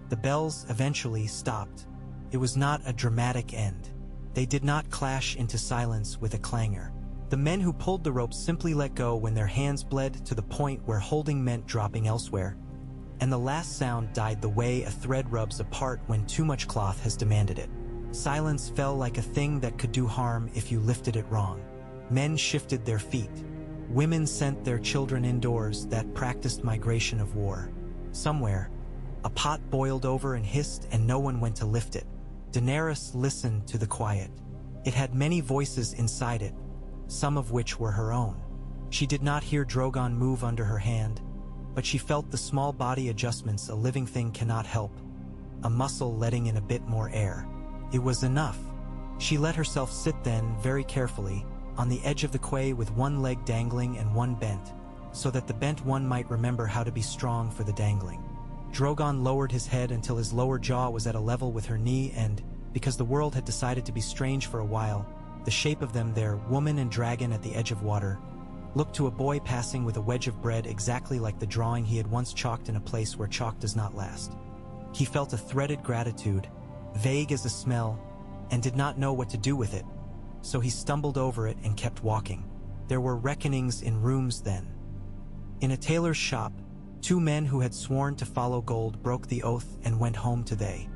The bells eventually stopped. It was not a dramatic end. They did not clash into silence with a clangor. The men who pulled the ropes simply let go when their hands bled to the point where holding meant dropping elsewhere, and the last sound died the way a thread rubs apart when too much cloth has demanded it. Silence fell like a thing that could do harm if you lifted it wrong. Men shifted their feet. Women sent their children indoors that practiced migration of war. Somewhere, a pot boiled over and hissed and no one went to lift it. Daenerys listened to the quiet. It had many voices inside it, some of which were her own. She did not hear Drogon move under her hand, but she felt the small body adjustments a living thing cannot help, a muscle letting in a bit more air. It was enough. She let herself sit then, very carefully, on the edge of the quay with one leg dangling and one bent, so that the bent one might remember how to be strong for the dangling. Drogon lowered his head until his lower jaw was at a level with her knee and, because the world had decided to be strange for a while, the shape of them there, woman and dragon at the edge of water, looked to a boy passing with a wedge of bread exactly like the drawing he had once chalked in a place where chalk does not last. He felt a threaded gratitude, vague as a smell, and did not know what to do with it, so he stumbled over it and kept walking. There were reckonings in rooms then. In a tailor's shop, two men who had sworn to follow gold broke the oath and went home to they.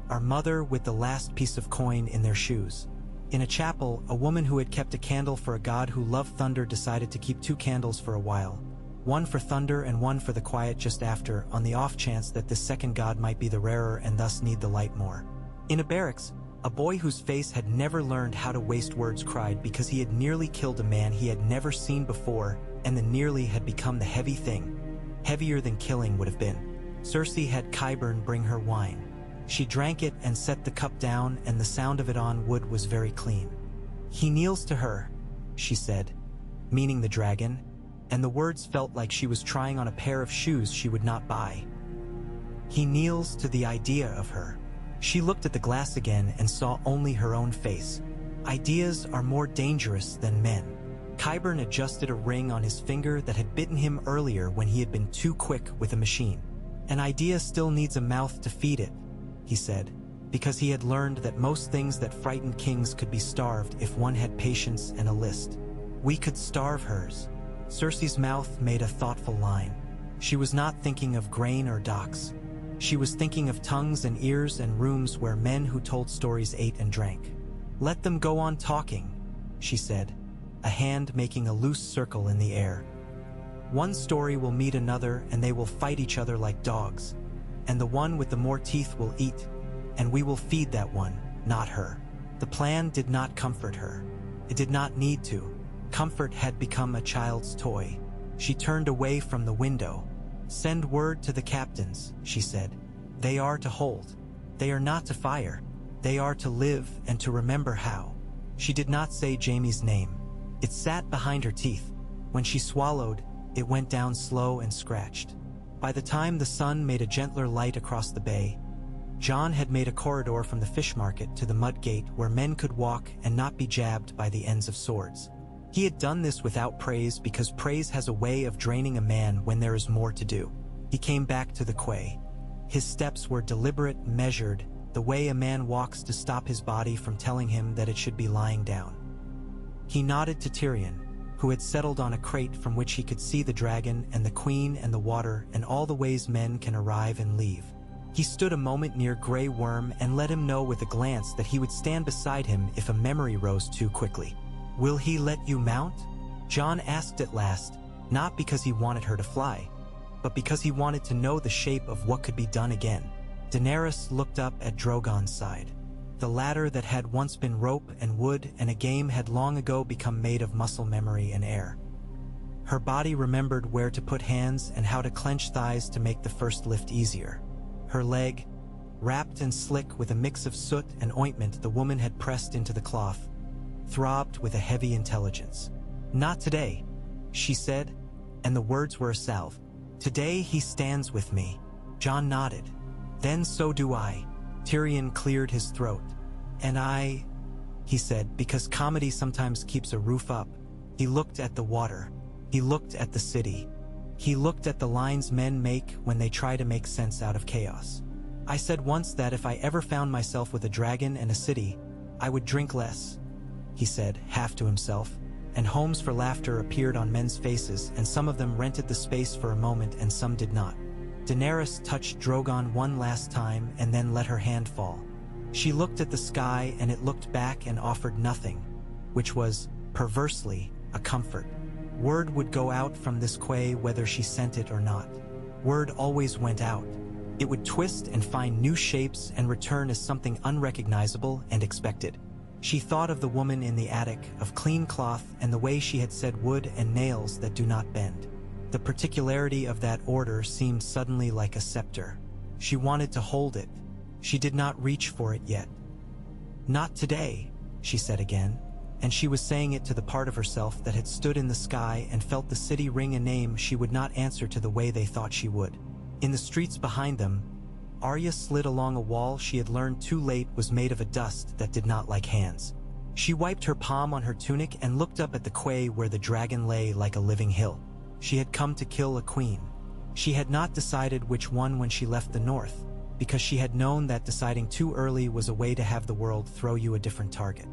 Our mother with the last piece of coin in their shoes. In a chapel, a woman who had kept a candle for a god who loved thunder decided to keep two candles for a while, one for thunder and one for the quiet just after, on the off chance that this second god might be the rarer and thus need the light more. In a barracks, a boy whose face had never learned how to waste words cried because he had nearly killed a man he had never seen before, and the nearly had become the heavy thing. Heavier than killing would have been. Cersei had Qyburn bring her wine. She drank it and set the cup down, and the sound of it on wood was very clean. He kneels to her, she said, meaning the dragon, and the words felt like she was trying on a pair of shoes she would not buy. He kneels to the idea of her. She looked at the glass again and saw only her own face. Ideas are more dangerous than men. Qyburn adjusted a ring on his finger that had bitten him earlier when he had been too quick with a machine. An idea still needs a mouth to feed it, he said, because he had learned that most things that frightened kings could be starved if one had patience and a list. We could starve hers. Cersei's mouth made a thoughtful line. She was not thinking of grain or docks. She was thinking of tongues and ears and rooms where men who told stories ate and drank. Let them go on talking, she said, a hand making a loose circle in the air. One story will meet another and they will fight each other like dogs. And the one with the more teeth will eat, and we will feed that one, not her. The plan did not comfort her. It did not need to. Comfort had become a child's toy. She turned away from the window. Send word to the captains, she said. They are to hold. They are not to fire. They are to live and to remember how. She did not say Jaime's name. It sat behind her teeth. When she swallowed, it went down slow and scratched. By the time the sun made a gentler light across the bay, Jon had made a corridor from the fish market to the mud gate where men could walk and not be jabbed by the ends of swords. He had done this without praise because praise has a way of draining a man when there is more to do. He came back to the quay. His steps were deliberate, measured, the way a man walks to stop his body from telling him that it should be lying down. He nodded to Tyrion, who had settled on a crate from which he could see the dragon and the queen and the water and all the ways men can arrive and leave. He stood a moment near Grey Worm and let him know with a glance that he would stand beside him if a memory rose too quickly. Will he let you mount? Jon asked at last, not because he wanted her to fly, but because he wanted to know the shape of what could be done again. Daenerys looked up at Drogon's side. The ladder that had once been rope and wood and a game had long ago become made of muscle memory and air. Her body remembered where to put hands and how to clench thighs to make the first lift easier. Her leg, wrapped and slick with a mix of soot and ointment the woman had pressed into the cloth, throbbed with a heavy intelligence. Not today, she said, and the words were a salve. Today he stands with me. Jon nodded. Then so do I. Tyrion cleared his throat. And I, he said, because comedy sometimes keeps a roof up. He looked at the water. He looked at the city. He looked at the lines men make when they try to make sense out of chaos. I said once that if I ever found myself with a dragon and a city, I would drink less, he said, half to himself, and homes for laughter appeared on men's faces, and some of them rented the space for a moment and some did not. Daenerys touched Drogon one last time and then let her hand fall. She looked at the sky and it looked back and offered nothing, which was, perversely, a comfort. Word would go out from this quay whether she sent it or not. Word always went out. It would twist and find new shapes and return as something unrecognizable and expected. She thought of the woman in the attic, of clean cloth and the way she had said wood and nails that do not bend. The particularity of that order seemed suddenly like a scepter. She wanted to hold it. She did not reach for it yet. Not today, she said again, and she was saying it to the part of herself that had stood in the sky and felt the city ring a name she would not answer to the way they thought she would. In the streets behind them, Arya slid along a wall she had learned too late was made of a dust that did not like hands. She wiped her palm on her tunic and looked up at the quay where the dragon lay like a living hill. She had come to kill a queen. She had not decided which one when she left the north, because she had known that deciding too early was a way to have the world throw you a different target.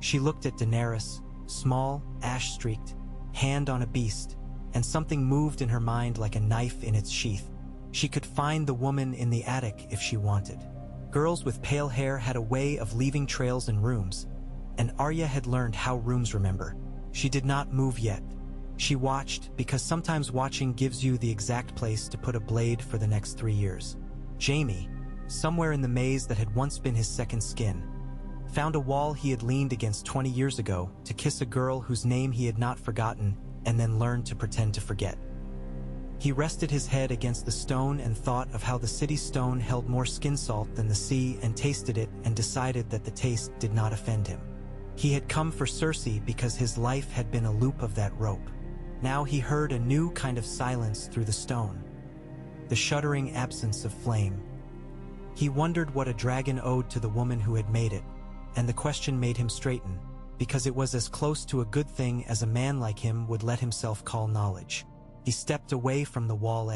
She looked at Daenerys, small, ash-streaked, hand on a beast, and something moved in her mind like a knife in its sheath. She could find the woman in the attic if she wanted. Girls with pale hair had a way of leaving trails in rooms, and Arya had learned how rooms remember. She did not move yet. She watched, because sometimes watching gives you the exact place to put a blade for the next 3 years. Jaime, somewhere in the maze that had once been his second skin, found a wall he had leaned against 20 years ago to kiss a girl whose name he had not forgotten and then learned to pretend to forget. He rested his head against the stone and thought of how the city stone held more skin salt than the sea and tasted it and decided that the taste did not offend him. He had come for Cersei because his life had been a loop of that rope. Now he heard a new kind of silence through the stone. the shuddering absence of flame. He wondered what a dragon owed to the woman who had made it, and the question made him straighten, because it was as close to a good thing as a man like him would let himself call knowledge. He stepped away from the wall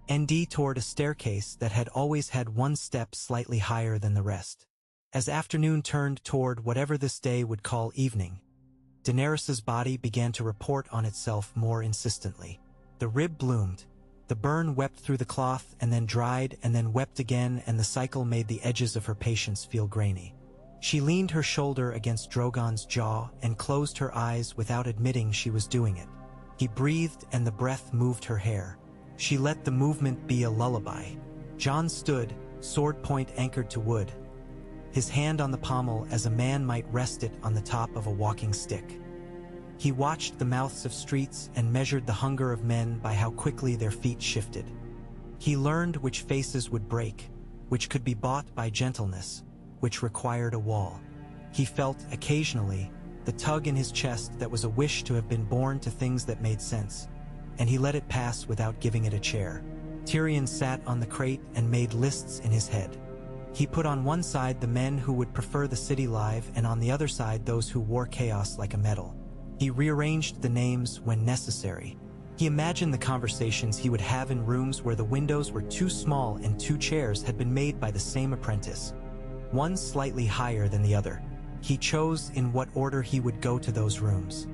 and toward a staircase that had always had one step slightly higher than the rest. As afternoon turned toward whatever this day would call evening, Daenerys's body began to report on itself more insistently. The rib bloomed, the burn wept through the cloth and then dried and then wept again, and the cycle made the edges of her patience feel grainy. She leaned her shoulder against Drogon's jaw and closed her eyes without admitting she was doing it. He breathed and the breath moved her hair. She let the movement be a lullaby. Jon stood, sword point anchored to wood, his hand on the pommel as a man might rest it on the top of a walking stick. He watched the mouths of streets and measured the hunger of men by how quickly their feet shifted. He learned which faces would break, which could be bought by gentleness, which required a wall. He felt, occasionally, the tug in his chest that was a wish to have been born to things that made sense, and he let it pass without giving it a chair. Tyrion sat on the crate and made lists in his head. He put on one side the men who would prefer the city live and on the other side those who wore chaos like a medal. He rearranged the names when necessary. He imagined the conversations he would have in rooms where the windows were too small and 2 chairs had been made by the same apprentice, one slightly higher than the other. He chose in what order he would go to those rooms.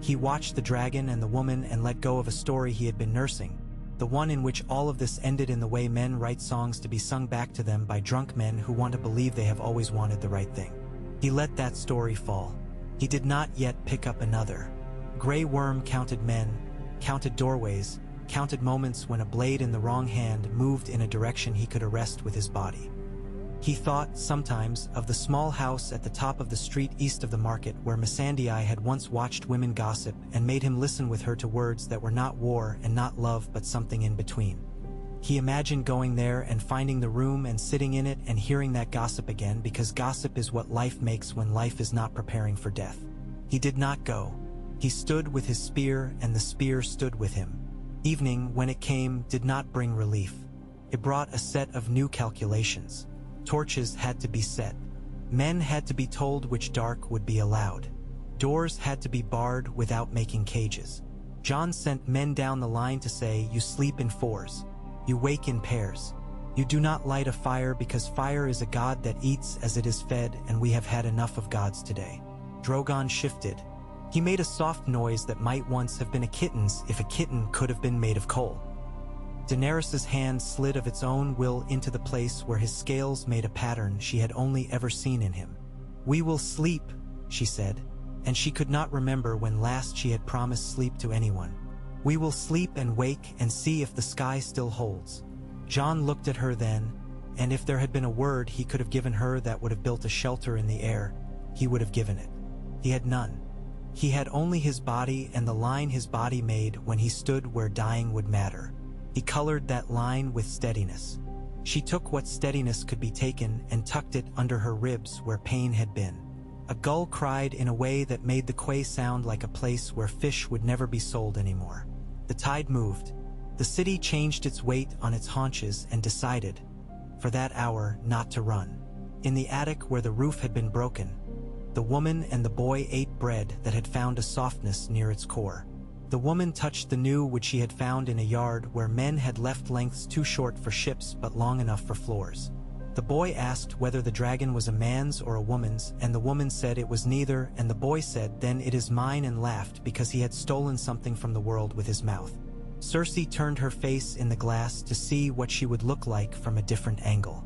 He watched the dragon and the woman and let go of a story he had been nursing, the one in which all of this ended in the way men write songs to be sung back to them by drunk men who want to believe they have always wanted the right thing. He let that story fall. He did not yet pick up another. Grey Worm counted men, counted doorways, counted moments when a blade in the wrong hand moved in a direction he could arrest with his body. He thought, sometimes, of the small house at the top of the street east of the market where Missandei had once watched women gossip and made him listen with her to words that were not war and not love but something in between. He imagined going there and finding the room and sitting in it and hearing that gossip again, because gossip is what life makes when life is not preparing for death. He did not go. He stood with his spear and the spear stood with him. Evening, when it came, did not bring relief. It brought a set of new calculations. Torches had to be set. Men had to be told which dark would be allowed. Doors had to be barred without making cages. Jon sent men down the line to say, "You sleep in 4s. You wake in pairs. You do not light a fire because fire is a god that eats as it is fed, and we have had enough of gods today." Drogon shifted. He made a soft noise that might once have been a kitten's if a kitten could have been made of coal. Daenerys's hand slid of its own will into the place where his scales made a pattern she had only ever seen in him. "We will sleep," she said, and she could not remember when last she had promised sleep to anyone. "We will sleep and wake and see if the sky still holds." Jon looked at her then, and if there had been a word he could have given her that would have built a shelter in the air, he would have given it. He had none. He had only his body and the line his body made when he stood where dying would matter. He colored that line with steadiness. She took what steadiness could be taken and tucked it under her ribs where pain had been. A gull cried in a way that made the quay sound like a place where fish would never be sold anymore. The tide moved. The city changed its weight on its haunches and decided, for that hour, not to run. In the attic where the roof had been broken, the woman and the boy ate bread that had found a softness near its core. The woman touched the new which she had found in a yard where men had left lengths too short for ships but long enough for floors. The boy asked whether the dragon was a man's or a woman's, and the woman said it was neither, and the boy said, "Then it is mine," and laughed because he had stolen something from the world with his mouth. Cersei turned her face in the glass to see what she would look like from a different angle.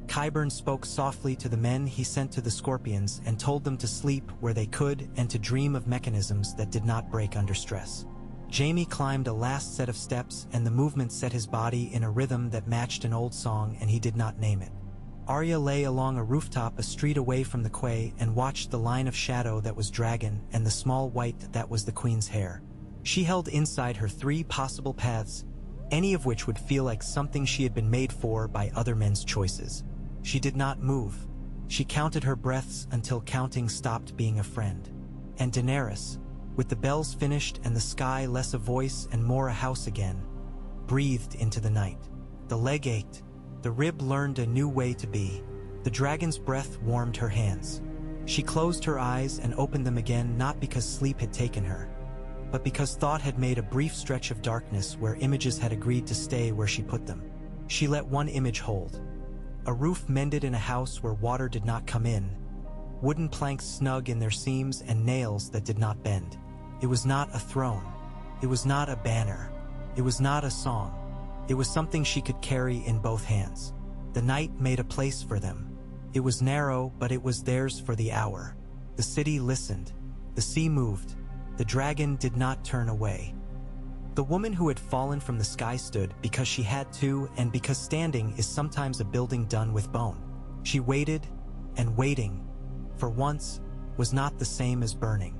Qyburn spoke softly to the men he sent to the Scorpions and told them to sleep where they could and to dream of mechanisms that did not break under stress. Jaime climbed a last set of steps, and the movement set his body in a rhythm that matched an old song, and he did not name it. Arya lay along a rooftop a street away from the quay and watched the line of shadow that was dragon and the small white that was the queen's hair. She held inside her 3 possible paths, any of which would feel like something she had been made for by other men's choices. She did not move. She counted her breaths until counting stopped being a friend. And Daenerys, with the bells finished and the sky less a voice and more a house again, breathed into the night. The leg ached. The rib learned a new way to be. The dragon's breath warmed her hands. She closed her eyes and opened them again, not because sleep had taken her, but because thought had made a brief stretch of darkness where images had agreed to stay where she put them. She let one image hold. A roof mended in a house where water did not come in, wooden planks snug in their seams and nails that did not bend. It was not a throne. It was not a banner. It was not a song. It was something she could carry in both hands. The night made a place for them. It was narrow, but it was theirs for the hour. The city listened. The sea moved. The dragon did not turn away. The woman who had fallen from the sky stood because she had to, and because standing is sometimes a building done with bone. She waited, and waiting, for once, was not the same as burning.